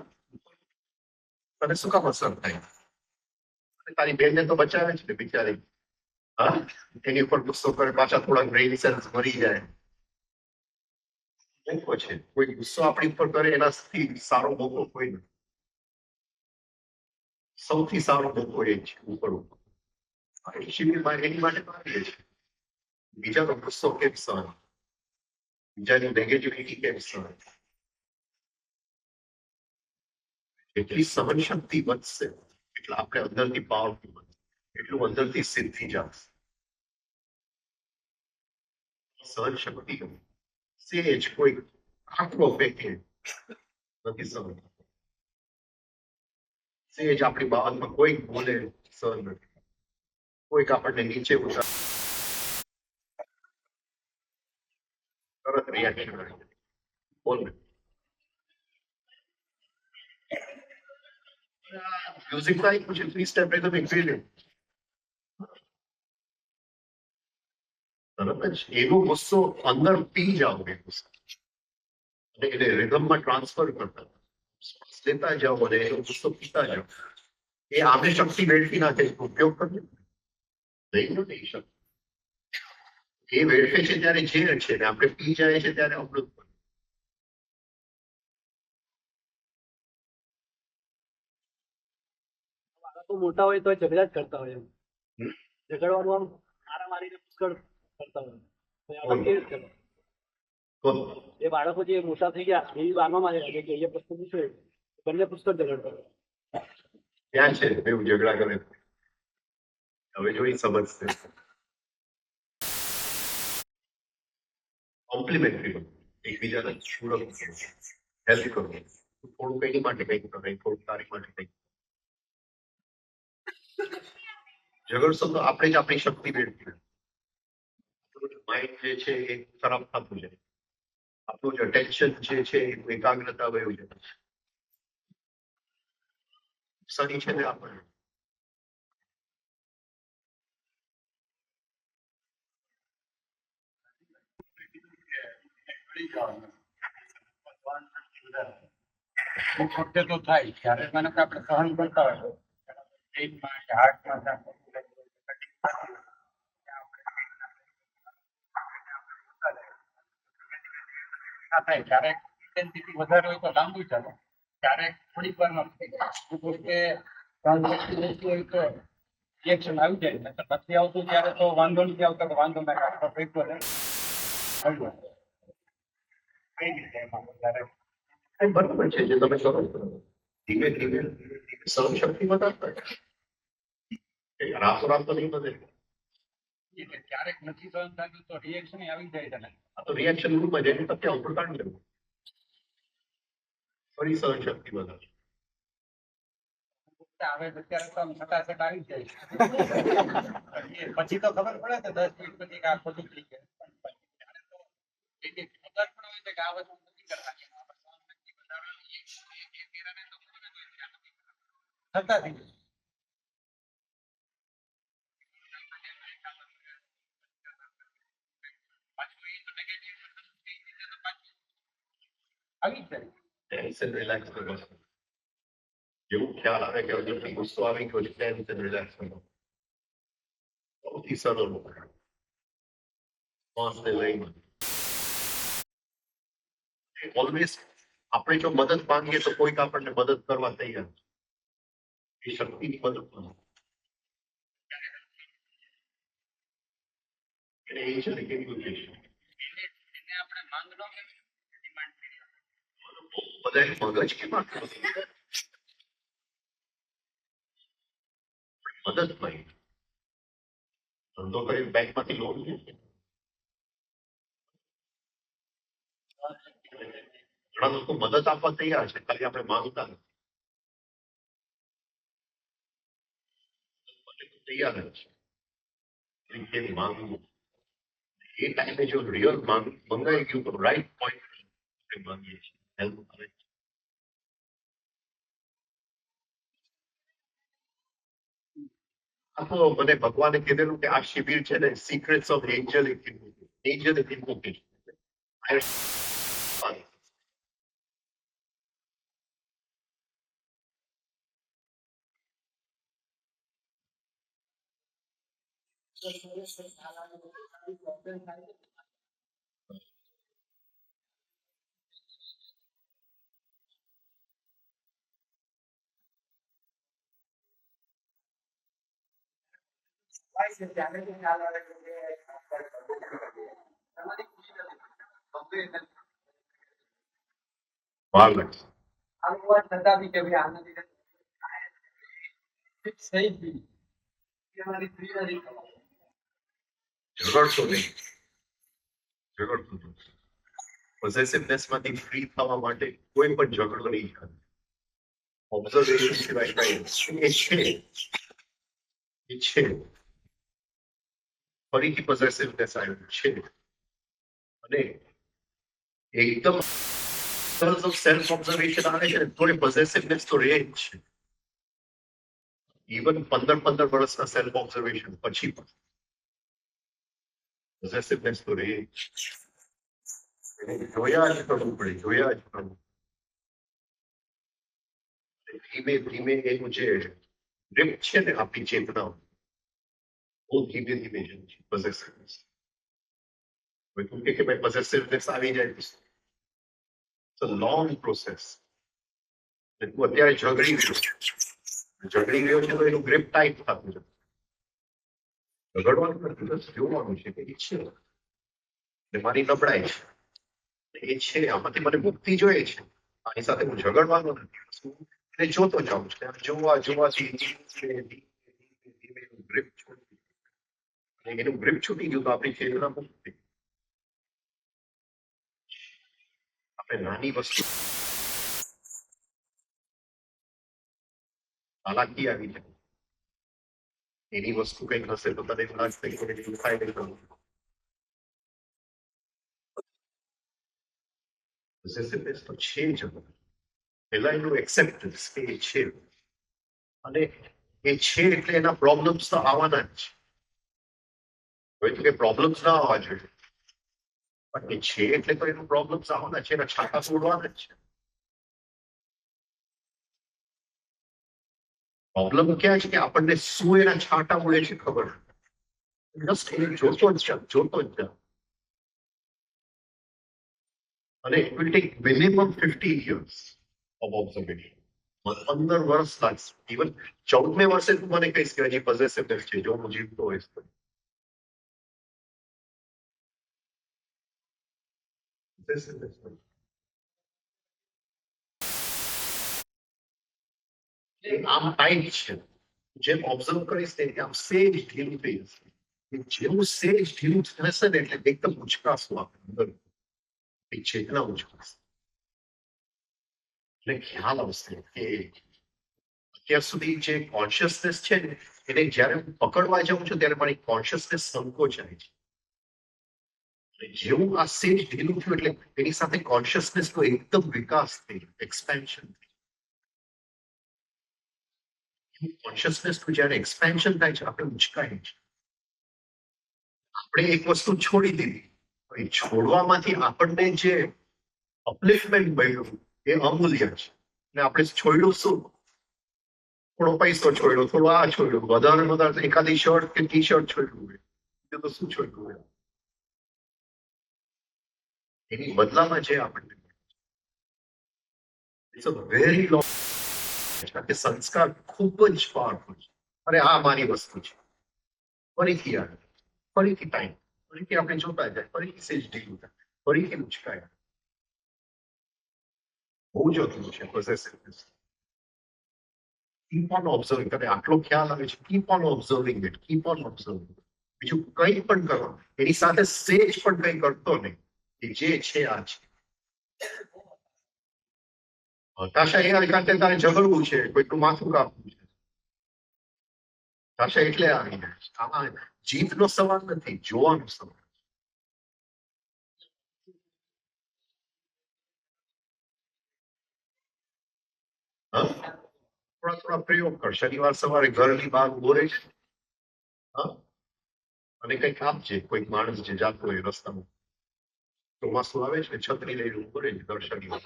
તને શું કામ અસર થાય? તારી બેનને તો બચાવે છે ને બિચારી. હા, એની ઉપર ગુસ્સો કરે પાછા થોડાક રેડિસન્સ મરી જાય. મોકો છે. કોઈ ગુસ્સો આપણી ઉપર કરે એનાથી સારો મોકો કોઈ નથી. સૌથી સારો મોકો એ છે ઉપર શિબિરમાં એની માટે તો આવીએ છીએ. બીજાનો ગુસ્સો કેમ સહન, બીજાની નેગેટિવિટી કેમ સહન. જેટલી સહન શક્તિ વધશે એટલે આપણે અંદરથી પાવરફુલ બનશે, એટલું અંદરથી સિદ્ધિ જશે. સહન શક્તિ સેજ કોઈ આંકડો ફેંકે નથી સહન. સેજ આપણી બાબતમાં કોઈ બોલે સહન નથી. કોઈક આપણને નીચે ઉતારે તરત રિએક્શન આવી જાય. બોલ મ્યુઝિક માં એક પછી 3 સ્ટેપ એકદમ ઇન્ગ્રેડિયન્ટ તરત જ એનો ગુસ્સો અંદર પી જાઓ એ ગુસ્સો અને એને રિધમમાં ટ્રાન્સફર કરતા લેતા જાઓ અને એનો ગુસ્સો પીતા જાઓ. એ આપણે શક્તિ વેડફી નાખે છે. ઉપયોગ કરજો નહીં નથી શક્તિ. એ વેડફે છે ત્યારે ઝેર છે ને આપણે પી જાય છે ત્યારે અમૃત. બાળકો મોટા હોય તો ઝઘડા જ કરતા હોય એમ. ઝઘડવાનું આમ મારામારીને પુષ્કળ કરતા હોય. તો આ કેવી રીતે કરે? એ બાળકો જે મોટા થઈ ગયા એ 12માં લાગે કે એ પ્રશ્ન પૂછ્યો બંને પુષ્કળ ઝઘડતા હોય. ત્યાં છે એવું ઝઘડા કરે. હવે જોઈ સમજશે. કોમ્પ્લિમેન્ટરી બનો, એકબીજાને પૂરક હેલ્પ કરો. થોડું કઈ માટે કંઈક કરો, થોડું તારી માટે કંઈક. ઝઘડશો તો આપણે જ આપણી શક્તિ વેડફી. માઇન્ડ જે છે એ ખરાબ થતું જાય. આપણું જે અટેન્શન જે છે એ એકાગ્રતા વયું જાય. નુકસાની છે ને આપણને. વખતે તો થાય જ્યારે મને કે આપણે સહન કરતા હોય પેટમાં કે હાર્ટમાં થાય ક્યારેક ઇન્ટેન્સિટી વધારે હોય તો લાંબુ ચાલે, ક્યારેક થોડીક વારમાં થઈ જાય. કે ત્રણ વ્યક્તિ ઓછી હોય તો રિએક્શન આવી જાય ને નથી આવતું ત્યારે તો વાંધો નથી આવતો તો વાંધો ના કાઢતો પેટ વધે કઈ રીતે એમાં વધારે એ બરાબર છે જે તમે કરો છો. ધીમે ધીમે સહનશક્તિ વધારતા જાય. રાતોરાત તો નહીં વધે. ક્યારેક નથી સહન થતું તો રિએક્શન આવી જાય છે ને. આ તો રિએક્શન રૂપમાં જઈને તથ્ય ઉપર કાઢી લેવું. ફરી સહનશક્તિ વધારે. આવે અત્યારે તો આમ છટાછટ આવી જાય પછી તો ખબર પડે કે 10 મિનિટ પછી કે આ ખોટું થઈ ગયું. ત્યારે તો ખબર પણ હોય છે કે આ વસ્તુ નથી કરવાની. થતા થઈ જાય. આવી જાય ટેન્શન રિલેક્સ કરો. જેવું ખ્યાલ આવે કે હજુ ગુસ્સો આવી ગયો છે ટેન્શન રિલેક્સ કરો. સૌથી સરળ શ્વાસને લઈને ઓલવેઝ આપણે જો મદદ માંગીએ તો કોઈક આપણને મદદ કરવા તૈયાર છે. એ શક્તિની મદદ માંગે એને એ છે ને કેવું છે એને આપણે માંગ ન કહેવાય, ડિમાન્ડ કરી બધા મગજ કેમ આટલું મદદ કરી ધંધો કરી બેંકમાંથી લોન લે. ઘણા લોકો મદદ આપવા તૈયાર છે ખાલી આપણે માંગતા નથી. તૈયાર જ છે કેમ માંગવું. એ ટાઈમે જો રિયલ મંગાઈ ગયું તો રાઈટ પોઈન્ટ માંગીએ છીએ હેલ્પ કરે. આ તો મને ભગવાને કીધેલું કે આ શિબિર છે ને સિક્રેટ્સ ઓફ એન્જલિક ઇન્વોકેશન. હોય છે ત્યારે જ ખ્યાલ આવે છે કે તમારી ખુશી નથી ગંભીર નથી વાર લાગશે. આમ હોવા છતાં બી કે ભાઈ આના લીધે ફિક્સ થઈ જ ગઈ કે અમારી ફ્રી નથી થવાની. ઝઘડશો નહીં, ઝઘડતું નહીં. પોઝેસિવનેસ માંથી ફ્રી થવા માટે કોઈ પણ ઝઘડો નહીં થાય. ઓબ્ઝર્વેશન સિવાય કઈ એ છે ફરીથી પોઝેસિવનેસ આવ્યું છે અને એકદમ સેલ્ફ ઓબ્ઝર્વેશન આવે છે તો એ પોઝેસિવનેસ તો રહે જ છે. ઇવન 15 વર્ષના સેલ્ફ ઓબ્ઝર્વેશન પછી પણ પોઝેસિવનેસ તો રહે જ. જોયા જ કરવું પડે, જોયા જ કરવું. ધીમે ધીમે એનું જે ગ્રીપ છે ને આપણી ચેતના બહુ ધીમે ધીમે જાય છે પોઝેસિવનેસ. હવે તું કે ભાઈ પોઝેસિવનેસ આવી જાય ઇટ્સ અ લોંગ પ્રોસેસ. તું અત્યારે ઝઘડી ગયો છે તો એનું ગ્રીપ ટાઈટ થતું છે. ઝઘડવાનું નથી, બસ જોવાનું છે કે એ છે ને મારી નબળાઈ છે એ છે, આમાંથી મને મુક્તિ જોઈએ છે, આની સાથે હું ઝઘડવાનો નથી. એને જોતો જાઉં છું, જોવાથી ધીમે એનું ગ્રીપ છૂટી, એનું ગ્રીપ છૂટી ગયું તો આપણી ચેતના મુક્તિ. આપણે નાની વસ્તુ હાલાકી આવી જાય એની વસ્તુ કઈક હશે તો તને લાગશે કે દુખાય નહીં કરવું. પોઝેસિવનેસ તો છે જ પહેલા એનું એક્સેપ્ટન્સ કે એ છે અને એ છે એટલે એના પ્રોબ્લેમ્સ તો આવવાના જ છે. હવે તો કે પ્રોબ્લેમ્સ ના આવવા જોઈએ પણ એ છે એટલે તો એનું પ્રોબ્લેમ્સ આવવાના છે, એના છાંટા છોડવાના જ છે. પ્રોબ્લેમ ક્યાં છે કે આપણને શું એના છાંટા ઉડે છે ખબર જસ્ટ એને જોતો જ જા. અને it will take minimum 15 years of observation. 15 વર્ષ લાગશે. ઇવન 14મે વર્ષે તું મને કહીશ કે હજી પોઝેસિવનેસ છે જો હું જીવતો હોઈશ તો. આમ ટાઈટ છે જેમ ઓબ્ઝર્વ કરીશ ને આમ સેજ ઢીલું થઈ જશે. જેવું સેજ ઢીલું થશે ને એટલે એકદમ ઉચકાશું આપણે અંદર ચેતના ઉચકાશે એટલે ખ્યાલ આવશે કે અત્યાર સુધી જે કોન્શિયસનેસ છે ને એને જ્યારે હું પકડવા જાઉં છું ત્યારે મારી કોન્શિયસનેસ સંકોચાય છે. જેવું આ સેજ ઢીલું થયું એટલે એની સાથે કોન્શિયસનેસ નો એકદમ વિકાસ થઈ એક્સપેન્શન. કોન્શિયસનેસ નું જ્યારે એક્સપેન્શન થાય છે આપણે ઉચકાય છે. આપણે એક વસ્તુ છોડી દીધી, એ છોડવામાંથી આપણને જે અપલિફમેન્ટ મળ્યું એ અમૂલ્ય છે. ને આપણે છોડ્યું શું? થોડો પૈસો છોડ્યો, થોડો આ છોડ્યું, વધારે એકાદી શર્ટ કે ટી શર્ટ છોડ્યું હોય તો શું છોડ્યું હોય? એની બદલામાં છે આપણને ઇટ્સ અ વેરી લોંગ. સંસ્કાર ખૂબ જ પાવરફુલ છે. અરે આ મારી વસ્તુ છે, ફરીથી આવે, ફરીથી ટાઈમ, ફરીથી આપણે જોતા જાય, ફરીથી સેજ ઢીલું થાય, ફરીથી ઉચકાય. બહુ જ અઘરું છે પોઝેસિવનેસ. Keep on observing. તમે આટલો ખ્યાલ આવે છે, keep on observing it, keep on observing. બીજું કંઈ પણ કરો એની સાથે સેજ પણ કંઈ કરતો નહીં, કે જે છે આ છે. હતાશા એ કારણ કે તારે ઝઘડવું છે, કોઈનું માથું કાપવું છે. હતાશા એટલે આવી જાય છે. આમાં જીતનો સવાલ નથી, જોવાનો સવાલ. થોડા પ્રયોગ કર. શનિવાર સવારે ઘરની બહાર ઉભો રહે છે અને કંઈક આપજે. કોઈક માણસ જે જાતો હોય રસ્તામાં, ચોમાસું આવે છે, છત્રી લઈને ઉભો રહે છે દર શનિવાર,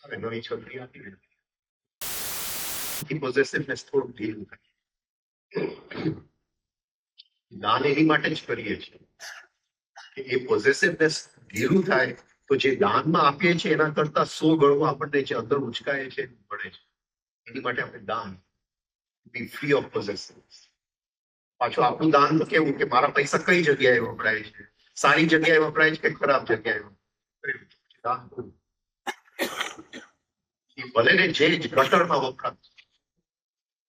નવી છત્રી આપી દે. પોઝેસિવનેસ થોડું ઢીલું થાય. દાન એની માટે જ કરીએ છીએ કે એ પોઝેસિવનેસ ઢીલું થાય તો જે દાનમાં આપીએ છીએ એના કરતા 100 ગણું આપણને જે અંદર ઉચકાય છે મળે છે. એની માટે આપણે દાન બી ફ્રી ઓફ પોઝેસિવનેસ. પાછું આપણું દાન તો કેવું કે મારા પૈસા કઈ જગ્યાએ વપરાય છે, સારી જગ્યાએ વપરાય છે કે ખરાબ જગ્યાએ વપરાય છે. દાન કરવું. એ ભલે ને જે ગટરમાં વપરાય,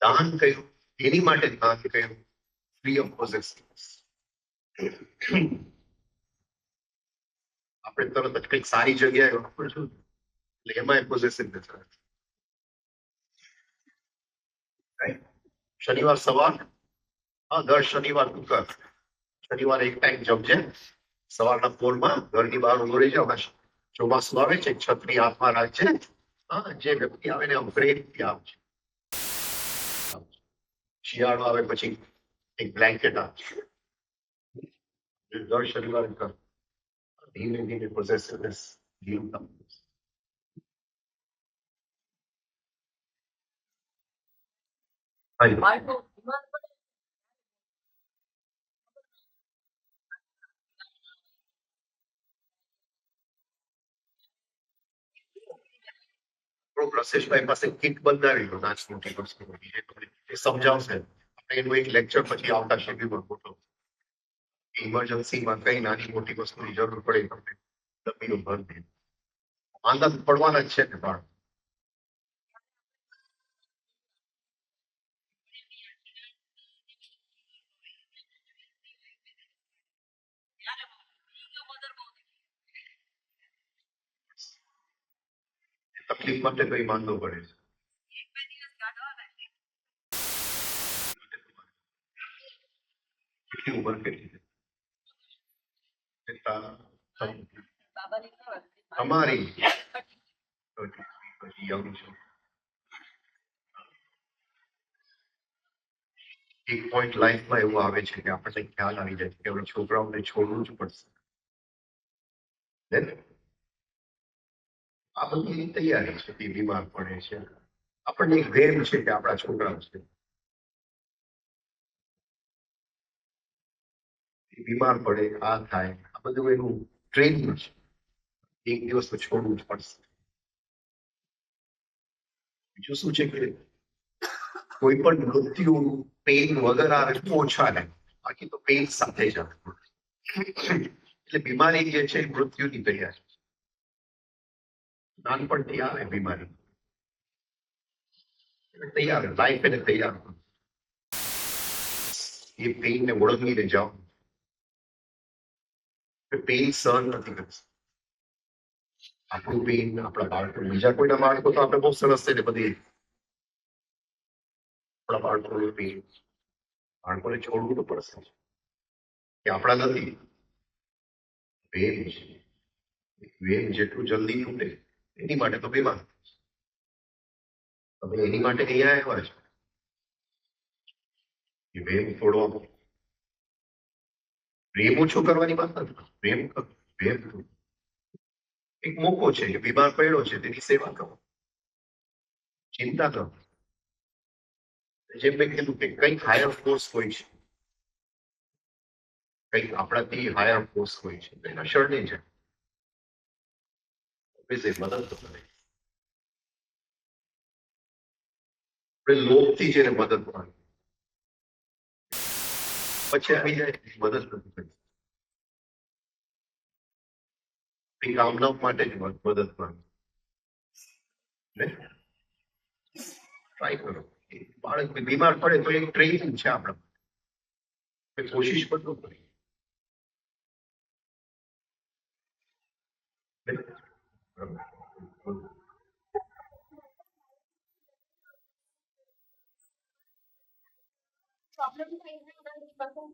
દાન કર્યું એની માટે દાન કર્યું, ફ્રી ઓફ પોઝેસિવ્સ. આપણે તરત જ કંઈક સારી જગ્યાએ વાપરશું એટલે એમાં પોઝેસિવ નથી. શનિવાર સવાર, હા દર શનિવાર તું કર. શનિવારે એક ટાઈમ જમજે, સવારના પોરમાં ઘરની બહાર ઉભો રહી જાવ. ચોમાસું આવે છે, છત્રી હાથમાં રાખજે. હા, જે વ્યક્તિ આવે ને આમ પ્રેમથી આપજે. શિયાળો આવે પછી એક બ્લેન્કેટ આપજે. દર શનિવારે કર. ધીમે ધીમે પોઝેસિવનેસ દૂર થશે. હાજી. બાળકો બીમાર પડે પ્રશેષભાઈ પાસે કીટ બંધાવી લો, નાચ મોટી વસ્તુ એ સમજાવશે. એનું એક લેક્ચર પછી આવતા શેડ્યુલમાં ગોઠવો. ઇમરજન્સીમાં કઈ નાની મોટી વસ્તુની જરૂર પડે તમને ડબ્બીનું ભર દે. માંદા તો પડવાના જ છે ને બાળક. તકલીફ માટે કઈ માંદો પડે છે. કેટલી ઉંમર કેટલી છે? બાબાની ખબર તમારી young છો. એક પોઈન્ટ લાઈફમાં એવું આવે છે કે આપણને ખ્યાલ આવી જાય કે હવે છોકરાઓને છોડવું જ પડશે. આ બધી તૈયારી છે, તે બીમાર પડે છે. આપણને એક વેમ છે કે આપણા છોકરાઓ છે, બીમાર પડે, આ થાય, આ બધું એનું ટ્રેનિંગ છે. એક દિવસ તો છોડવું જ પડશે. બીજું શું છે કે કોઈ પણ મૃત્યુ પેઇન વગર આવે તો ઓછા ને, બાકી તો પેઇન સાથે જ આવે. એટલે બીમારી જે છે મૃત્યુની તૈયારી છે. નાનપણથી આવે બીમારી તૈયાર, લાઈફ એને તૈયાર. એ પેઇન ને ઓળંગીને જાઓ. પેઇન સહન નથી કરી. આપણું પેઇન આપણા બાળકો, બીજા કોઈના બાળકો તો આપણે બહુ સરસ છે ને બધી. આપણા બાળકોનું પેઇન બાળકોને છોડવું તો પડશે કે આપણા નથી. વેમ છે, વેમ જેટલું જલ્દી તૂટે એની માટે તો બીમાર. તમે એની માટે અહીંયા આવ્યા છો કે વેમ તોડવા, પ્રેમ ઓછો કરવાની વાત નથી. પ્રેમ એક મોકો છે કે બીમાર પડ્યો છે તેની સેવા કરો, ચિંતા કરો. જેમ મેં કીધું કે કંઈક હાયર ફોર્સ હોય છે, કંઈક આપણાથી હાયર ફોર્સ હોય છે, એના શરણે છે મદદ તો કરે. આપણે લોભથી જેને મદદ માંગે પછી આવી જાય મદદ નથી કરી. કામના માટે જ મદદ માંગે. ટ્રાય કરો. બાળક બીમાર પડે તો એક ટ્રેનિંગ છે આપણા, કોશિશ કરવું પડે. પ્રોબ્લેમ થઈ એક કરતું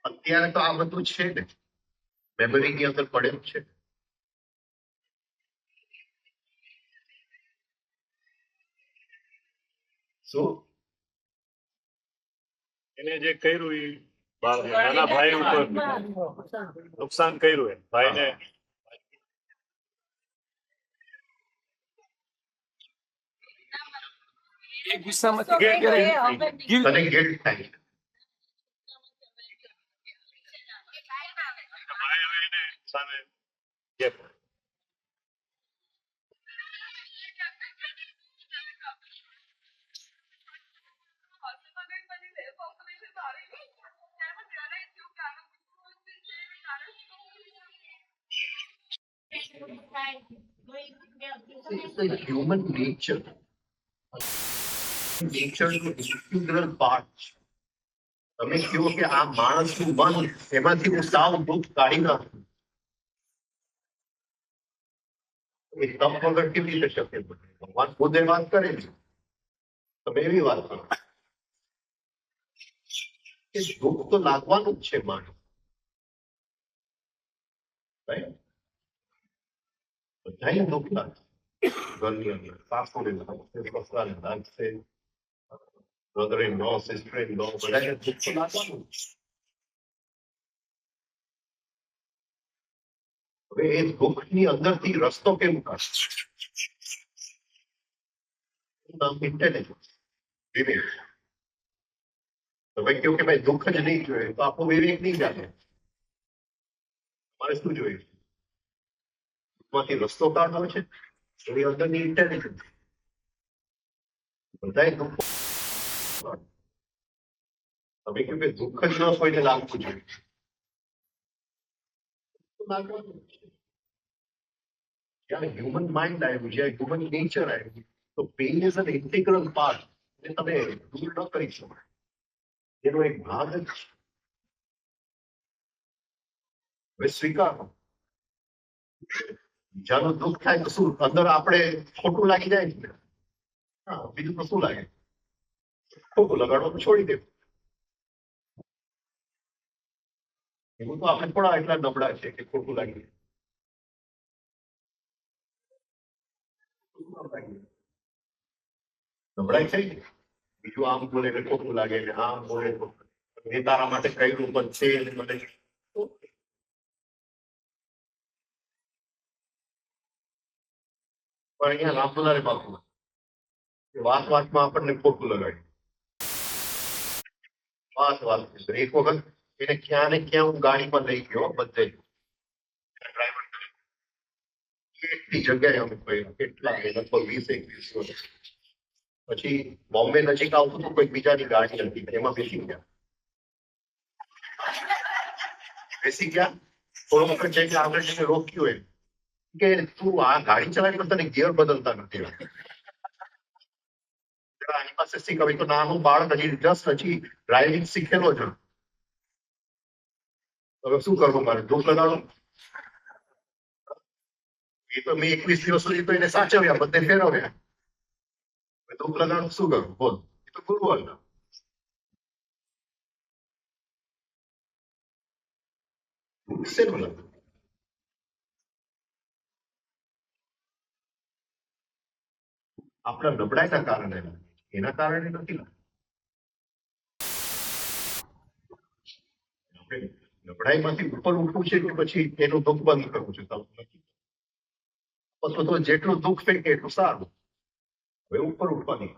અત્યારે તો આ બધું છે ને, મેમરીની અંદર પડેલું છે. શું એને જે કર્યું એ નાના ભાઈ ઉપર નુકસાન કર્યું એ ભાઈને એ ગુસ્સામાં ગેટ તને ગેટ થાય ભાઈ હવે એને સામે જે It's the human nature. Nature નું integral part છે. તમે કહો કે આ માણસનું મન એમાંથી હું સાવ દુઃખ કાઢી નાખું એ તપ વગર કેવી રીતે શક્ય બને? ભગવાન ખુદે વાત કરેલી તમે એવી વાત કરો કે દુઃખ તો લાગવાનું જ છે માણસ right? બધાને દુઃખ લાગે ઘરની અંદર સાસુને લાગશે સસરાને લાગશે brother in law sister in law બધાને દુઃખ તો લાગવાનું જ છે. હવે એ દુઃખની અંદરથી રસ્તો કેમ કાઢશે? નામ ઇન્ટેલિજન્સ વિવેક. તમે કહો કે ભાઈ દુઃખ જ નહીં જોઈએ તો આપણું વિવેક નહીં જાગે. મારે શું જોઈએ? માંથી રસ્તો કાઢવો છે એની અંદરની ઇન્ટેલિજન્સ. બધાએ દુઃખ તમે કહ્યું કે દુઃખ જ ન કોઈને લાગવું જોઈએ લાગવાનું જ છે. જ્યારે હ્યુમન માઇન્ડ આવ્યું જ્યારે હ્યુમન નેચર આવ્યું તો pain is an integral part એ તમે દૂર ન કરી શકો એનો એક ભાગ જ છે. હવે સ્વીકારો બીજાનું દુઃખ થાય તો શું અંદર આપણે ખોટું લાગી જાય ને હા બીજું તો શું લાગે ખોટું લગાડવાનું છોડી દેવું એવું તો આપણે થોડા એટલા નબળા છે કે ખોટું લાગી જાય. નબળાઈ થઈ ને બીજું આમ બોલે એટલે ખોટું લાગે ને આમ બોલે તો એ તારા માટે કર્યું પણ છે ને મને પણ અહીંયા રામદુલારે બાપુ વાત વાતમાં આપણને ખોટું લગાડ્યું વાત એક વખત એને ક્યાં ને ક્યાં હું ગાડીમાં લઈ ગયો બધે ડ્રાઈવર કેટલી જગ્યાએ અમે ફર્યા કેટલા લગભગ 20-21 વર્ષ પછી બોમ્બે નજીક આવતું હતું કોઈ બીજાની ગાડી હતી એમાં બેસી ગયા થોડો વખત જઈને આગળ જઈને રોક્યું એમ કે તું આ ગાડી ચલાવી પણ તને ગિયર બદલતા નથી આની પાસે શીખ હવે તો નાનું બાળક હજી જસ્ટ હજી ડ્રાઇવિંગ શીખેલો છે હવે શું કરવું મારે દુઃખ લગાડો એ તો મેં 21 દિવસ સુધી તો એને સાચવ્યા બધે ફેરવ્યા દુઃખ લગાડો શું કરું બોલ એ તો ગુરુ હતા દુઃખ શેનું લાગ્યું આપણા નબળાઈના કારણે એના કારણે નથી આપણે નબળાઈમાંથી ઉપર ઉઠવું છે કે પછી એનું દુઃખ બંધ કરવું છે નક્કી અથવા તો જેટલું દુઃખ ફેંકે એટલું સારું હવે ઉપર ઉઠવાની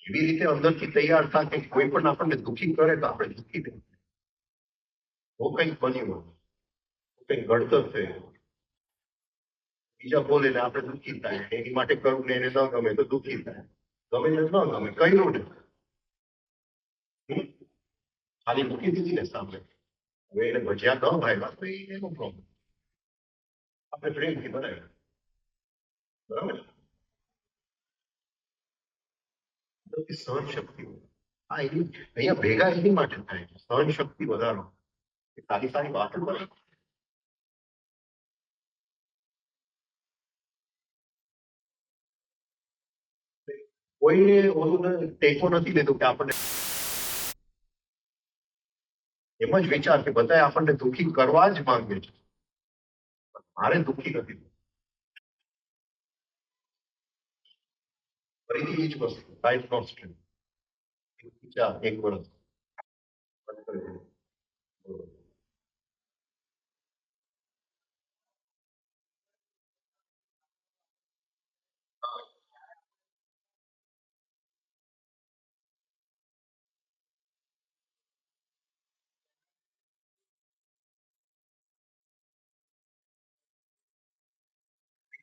એવી રીતે અંદરથી તૈયાર થાય કે કોઈ પણ આપણને દુઃખી કરે તો આપણે દુઃખી નહીં તો કંઈક બન્યું કંઈક ઘડતર થયું બીજા બોલે ને આપણે દુઃખી થાય એની માટે કરવું ને એને ન ગમે તો દુઃખી થાય ગમે ને ન ગમે કહ્યું ને ખાલી મૂકી દીધી ને સામે હવે એને ભજ્યા ન ભાઈ તો એનો પ્રોબ્લેમ આપણે પ્રેમથી બનાવ્યા બરાબર સહન શક્તિ હા એની અહીંયા ભેગા એની માટે થાય છે સહન શક્તિ વધારો સારી સારી વાતો કરે કોઈને ઓલું ટેકો નથી લેતું કે આપણને એમ જ વિચાર કે બધા આપણને દુઃખી કરવા જ માંગે છે મારે દુઃખી નથી ફરીથી એ જ વસ્તુ ટાઈમ કોન્સ્ટન્ટ એક વર્ષ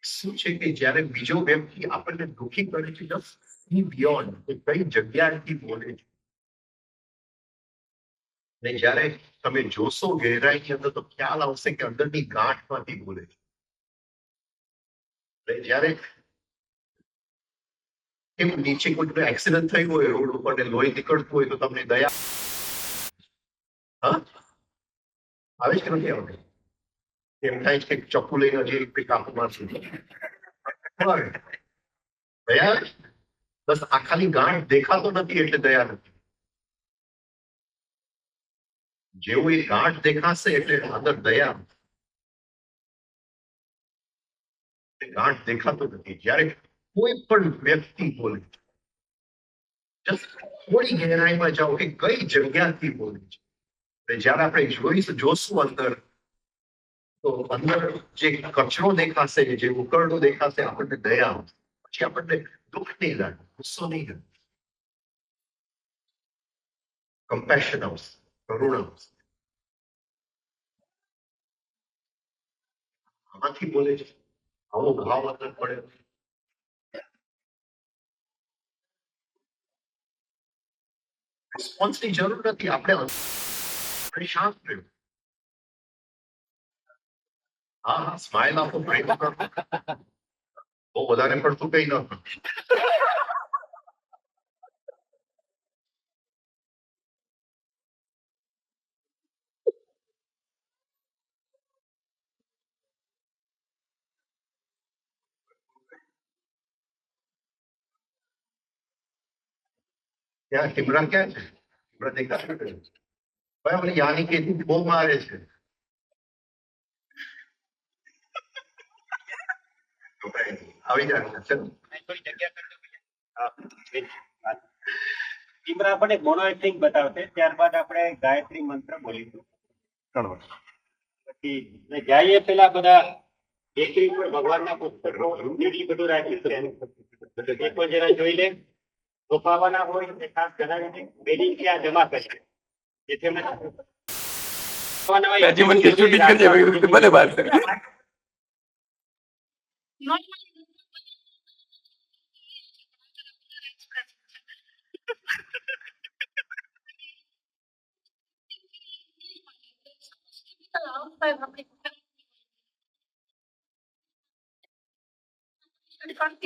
શું છે કે જ્યારે બીજો વ્યક્તિ આપણને દુઃખી કરે છે just બિયોન્ડ કે કઈ જગ્યાએથી બોલે છે ને જ્યારે તમે જોશો ગહેરાઈની અંદર તો ખ્યાલ આવશે કે અંદરની ગાંઠમાંથી બોલે છે ને જ્યારે એમ નીચે કોઈ એક્સિડન્ટ થયું હોય રોડ ઉપર ને લોહી નીકળતું હોય તો તમને દયા હા આવે છે કે નથી આવતી એમ થાય છે કે ચપ્પુ લઈને હજી કંઈક કાપુ મારશું દયા બસ આ ખાલી ગાંઠ દેખાતો નથી એટલે દયા નથી જેવું એ ગાંઠ દેખાશે એટલે અંદર દયા ગાંઠ દેખાતો નથી જ્યારે કોઈ પણ વ્યક્તિ બોલે જસ્ટ થોડી ગહેરાઈમાં જાઓ કે કઈ જગ્યાથી બોલે છે જ્યારે આપણે જોશું અંદર તો અંદર જે કચરો દેખાશે જે ઉકરડો દેખાશે આપણને દયા આવશે પછી આપણને દુઃખ નહીં લાગે ગુસ્સો નહીં લાગે કમ્પેશન આવશે કરુણા આવશે આમાંથી બોલે છે આવો ભાવ અંદર પડે રિસ્પોન્સની જરૂર નથી આપણે શાંત રહ્યું હા હા સ્માઇલ આપો પ્રેમ કરો બહુ વધારે પડતું કઈ ન કરો ત્યાં ટિમરા ક્યાં છે ટિમરા દેખાતું નથી ભાઈ મને યાની કે બહુ મારે છે આવી જાય ચલો થોડી જગ્યા કરજો ટીમરા આપણે મોનોએથિક બતાવશે ત્યારબાદ આપણે ગાયત્રી મંત્ર બોલીશું પછી જઈએ પેલા બધા એકરી ઉપર ભગવાનના પુસ્તકો હિન્દી બધું રાખ્યું છે એ પણ જરા જોઈ લે રોપાવાના હોય તે ખાસ જણાવીને બેડિંગ ત્યાં જમા કરશે જેથી અમને હજી મને કે શૂટિંગ કરજે મેં કીધું ભલે બાર કરતી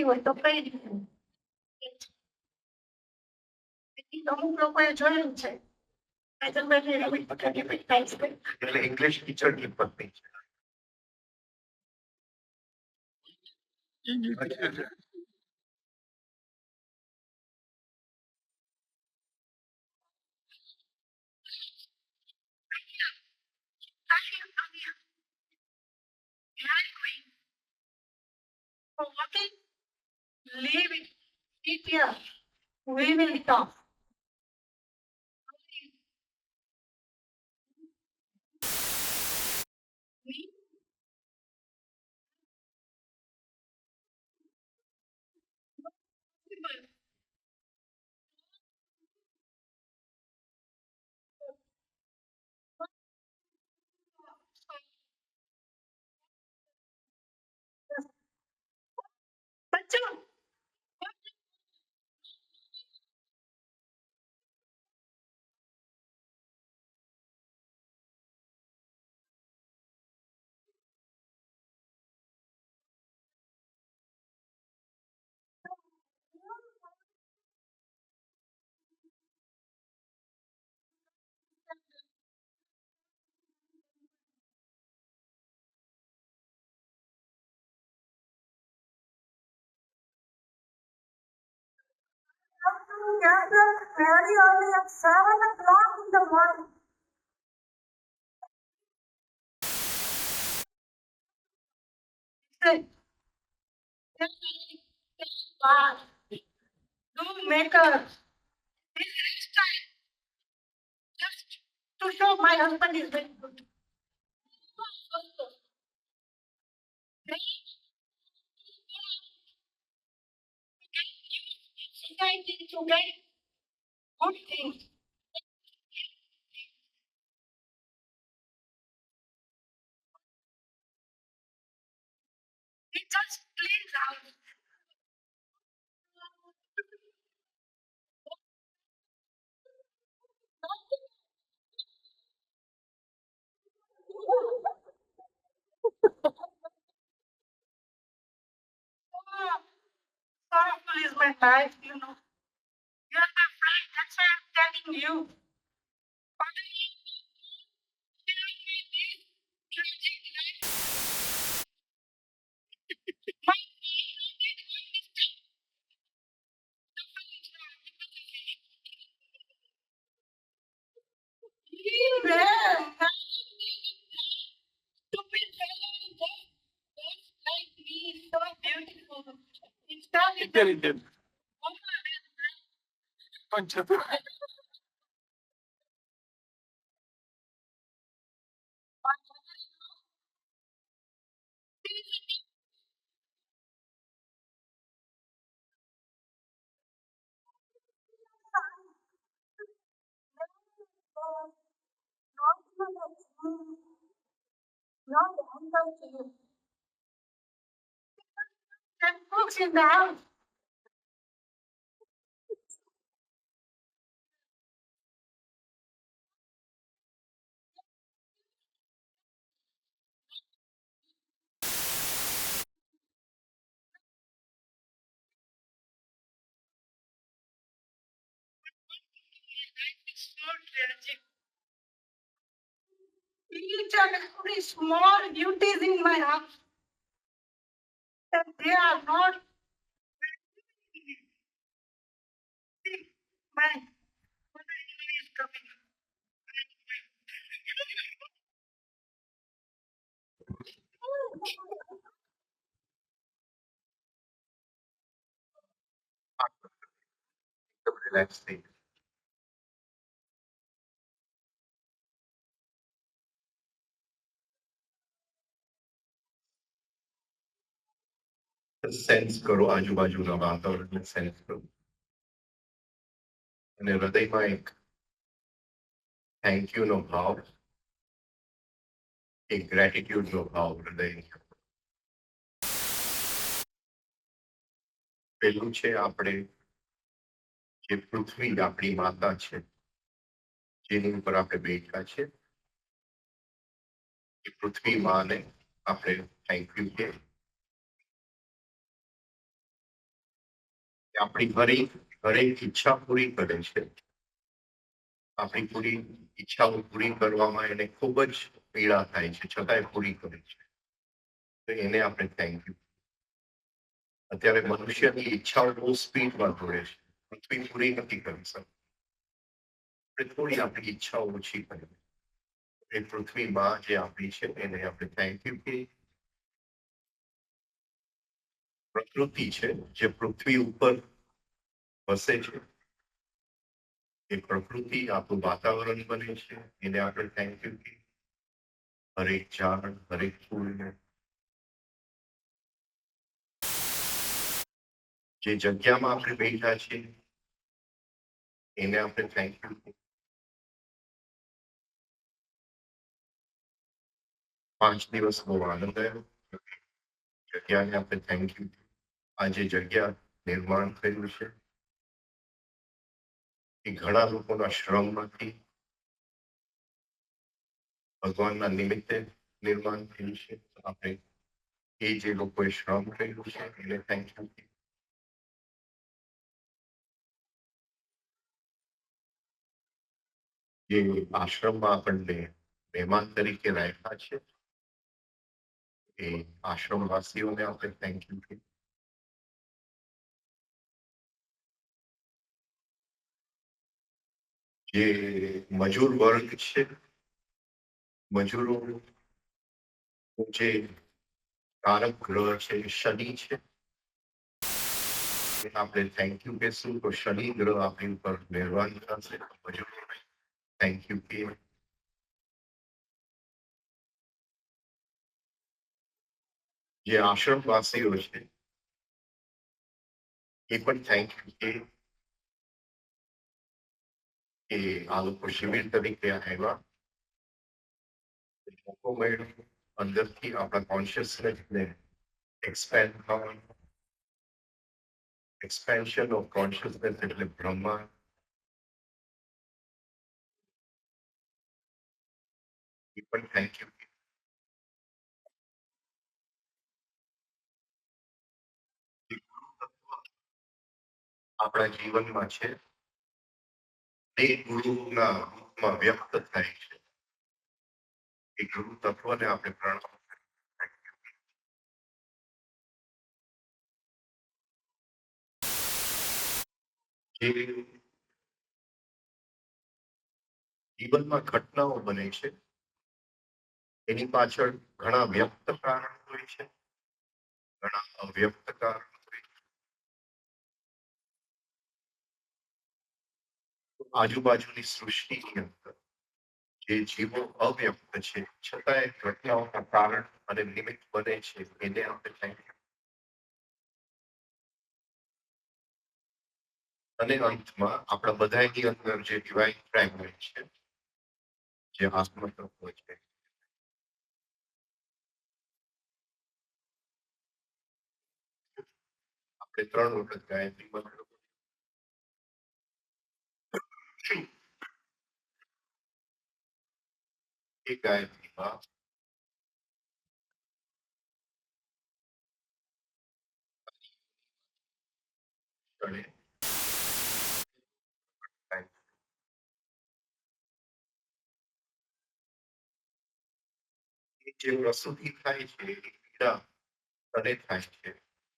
હોય તો કઈ રીતે અમુક લોકોએ જોયું છે એટલે ઇંગ્લિશ ટીચરની પત્ની છે Leave it. Sit here. We will talk. બચ્ચો get up very early at 7 o'clock in the morning. Say, bad. do make a this hairstyle just to show my husband is very good. Society to get good things. It just cleans out. Sorrowful is my life, you know. You're my friend, that's why I'm telling you. Finally, sharing my this tragic life. My partner did one mistake. Something is wrong because of him. He ran. Stupid fellow, just like me, so beautiful. Instead, he Intelligent. Not anger to you. And cooks in the house. It's so tragic. Each and every small beauties in my house, and they are not. See, my mother-in-law is coming. Relaxing. Sense કરો આજુબાજુના વાતાવરણને sense કરો અને હૃદયમાં એક thank you know ભાવ, એક gratitude નો ભાવ હૃદયની. પેલું છે આપણે જે પૃથ્વી આપણી માતા છે, જેની ઉપર આપણે બેઠા છે, એ પૃથ્વી માને આપણે થેન્ક યુ કે આપણી હરેક ઈચ્છા પૂરી કરે છે. આપણી પૂરી ઈચ્છાઓ પૂરી કરવામાં એને ખૂબ જ પીડા થાય છે, છતાંય પૂરી કરે છે. તો એને આપણે થેન્ક યુ. અત્યારે મનુષ્યની ઈચ્છાઓ બહુ સ્પીડમાં દોડે છે, પૃથ્વી પૂરી નથી કરી શકતી. આપણે થોડી આપણી ઈચ્છાઓ ઓછી કરી. એ પૃથ્વીમાં જે આપણી છે એને આપણે થેન્ક યુ કહીએ. પ્રકૃતિ છે જે પૃથ્વી ઉપર વસે છે, એ પ્રકૃતિ આપણું વાતાવરણ બને છે, એને આપણે થેન્ક યુ કહીએ. હરેક ઝાડ, હરેક ફૂલને, જે જગ્યામાં આપણે બેઠા છીએ એને આપણે થેન્ક યુ કહીએ. 5 દિવસ બહુ આનંદ આવ્યો. જગ્યાને આપણે થેન્ક યુ. આ જે જગ્યા નિર્માણ થયું છે એ ઘણા લોકોના શ્રમમાંથી, ભગવાનના નિમિત્તે નિર્માણ થયું છે. આપણે એ જે લોકોએ શ્રમ કર્યું છે એને થેન્ક યુ. જે આશ્રમમાં આપણને મહેમાન તરીકે રાખ્યા છે એ આશ્રમવાસીઓને આપણે થેન્ક યુ કહીએ. જે મજૂર વર્ગ છે, મજૂરો જે કારક ગ્રહ છે, શનિ છે, આપણે થેન્ક યુ કહેશું તો શનિ ગ્રહ આપણી ઉપર મહેરબાન થશે થેન્ક યુ કે જે આશ્રમવાસીઓ છે એ પણ થેન્ક યુ કે આ લોકો શિબિર તરીકે આવ્યા મોકો મળ્યો અંદરથી આપણા કોન્શિયસનેસને એક્સપેન્ડ થવાનું એક્સપેન્શન ઓફ કોન્શિયસનેસ એટલે બ્રહ્મા એ પણ થેન્ક યુ આપણા જીવનમાં છે એ ગુરુના રૂપમાં વ્યક્ત થાય છે એ ગુરુ તત્વને આપણે પ્રણામ જે જીવનમાં ઘટનાઓ બને છે એની પાછળ ઘણા વ્યક્ત કારણ હોય છે ઘણા અવ્યક્ત કારણ હોય છે આજુબાજુની સૃષ્ટિની અંદર જે જીવો અવ્યક્ત છે છતાંય ઘટનાઓના કારણ અને નિમિત્ત બને છે એને આપણે થેન્ક યુ અને અંતમાં આપણા બધાની અંદર જે ડિવાઇન પ્રાઇમરી છે જે આત્મતત્વ છે આપણે 3 વખત ગાયત્રી મંત્ર એ ગાયત્રીમાં ક્ષણે જે પ્રસૂતિ થાય છે એ પીડા તને થાય છે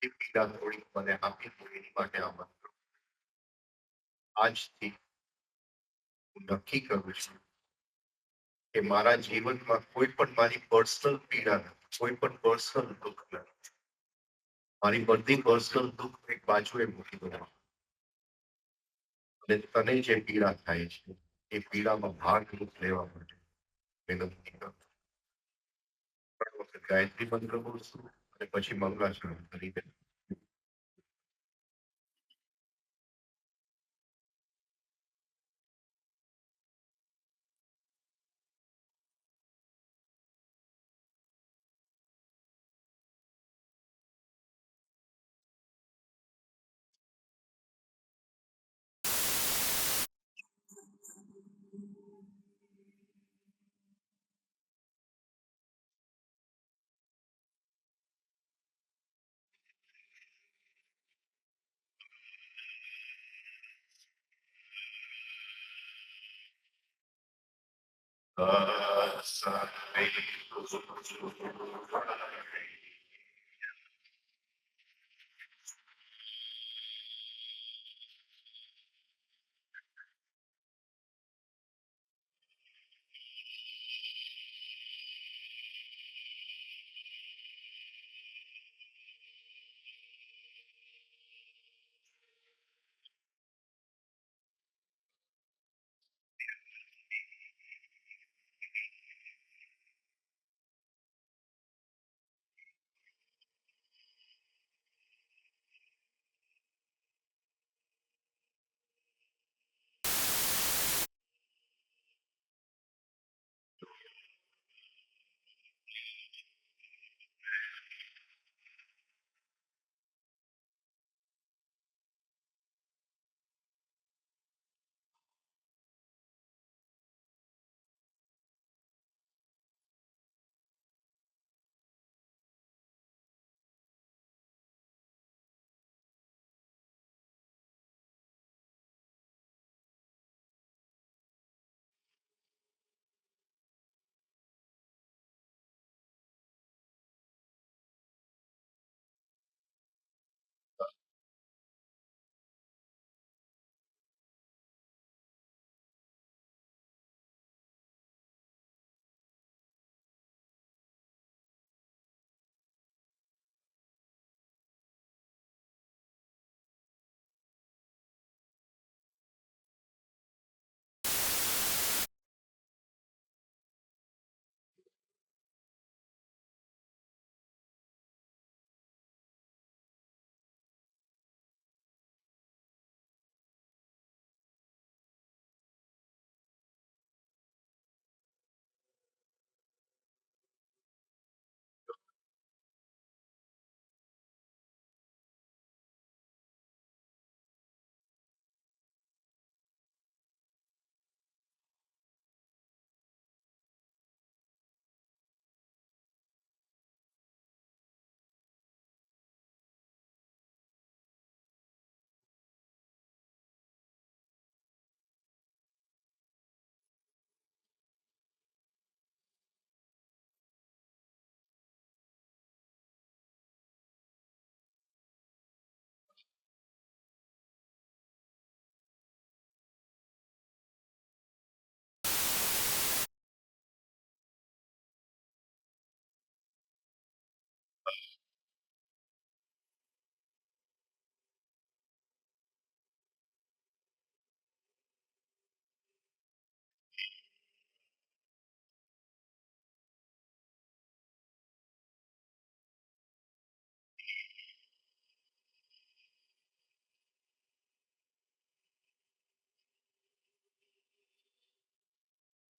એ પીડા થોડી મને આપી દો એની માટે આ મંત્ર આજથી હું નક્કી કરું છું કે મારા જીવનમાં કોઈ પણ મારી પર્સનલ પીડા નથી કોઈ પણ પર્સનલ દુઃખ નથી મારી બધી પર્સનલ દુઃખ એક બાજુએ મૂકી દો અને તને જે પીડા થાય છે એ પીડામાં ભાગ લેવા માટે વિનંતી કરું ગાયત્રી મંત્ર બોલશું અને પછી મંગળાચરણ કરીને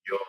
Your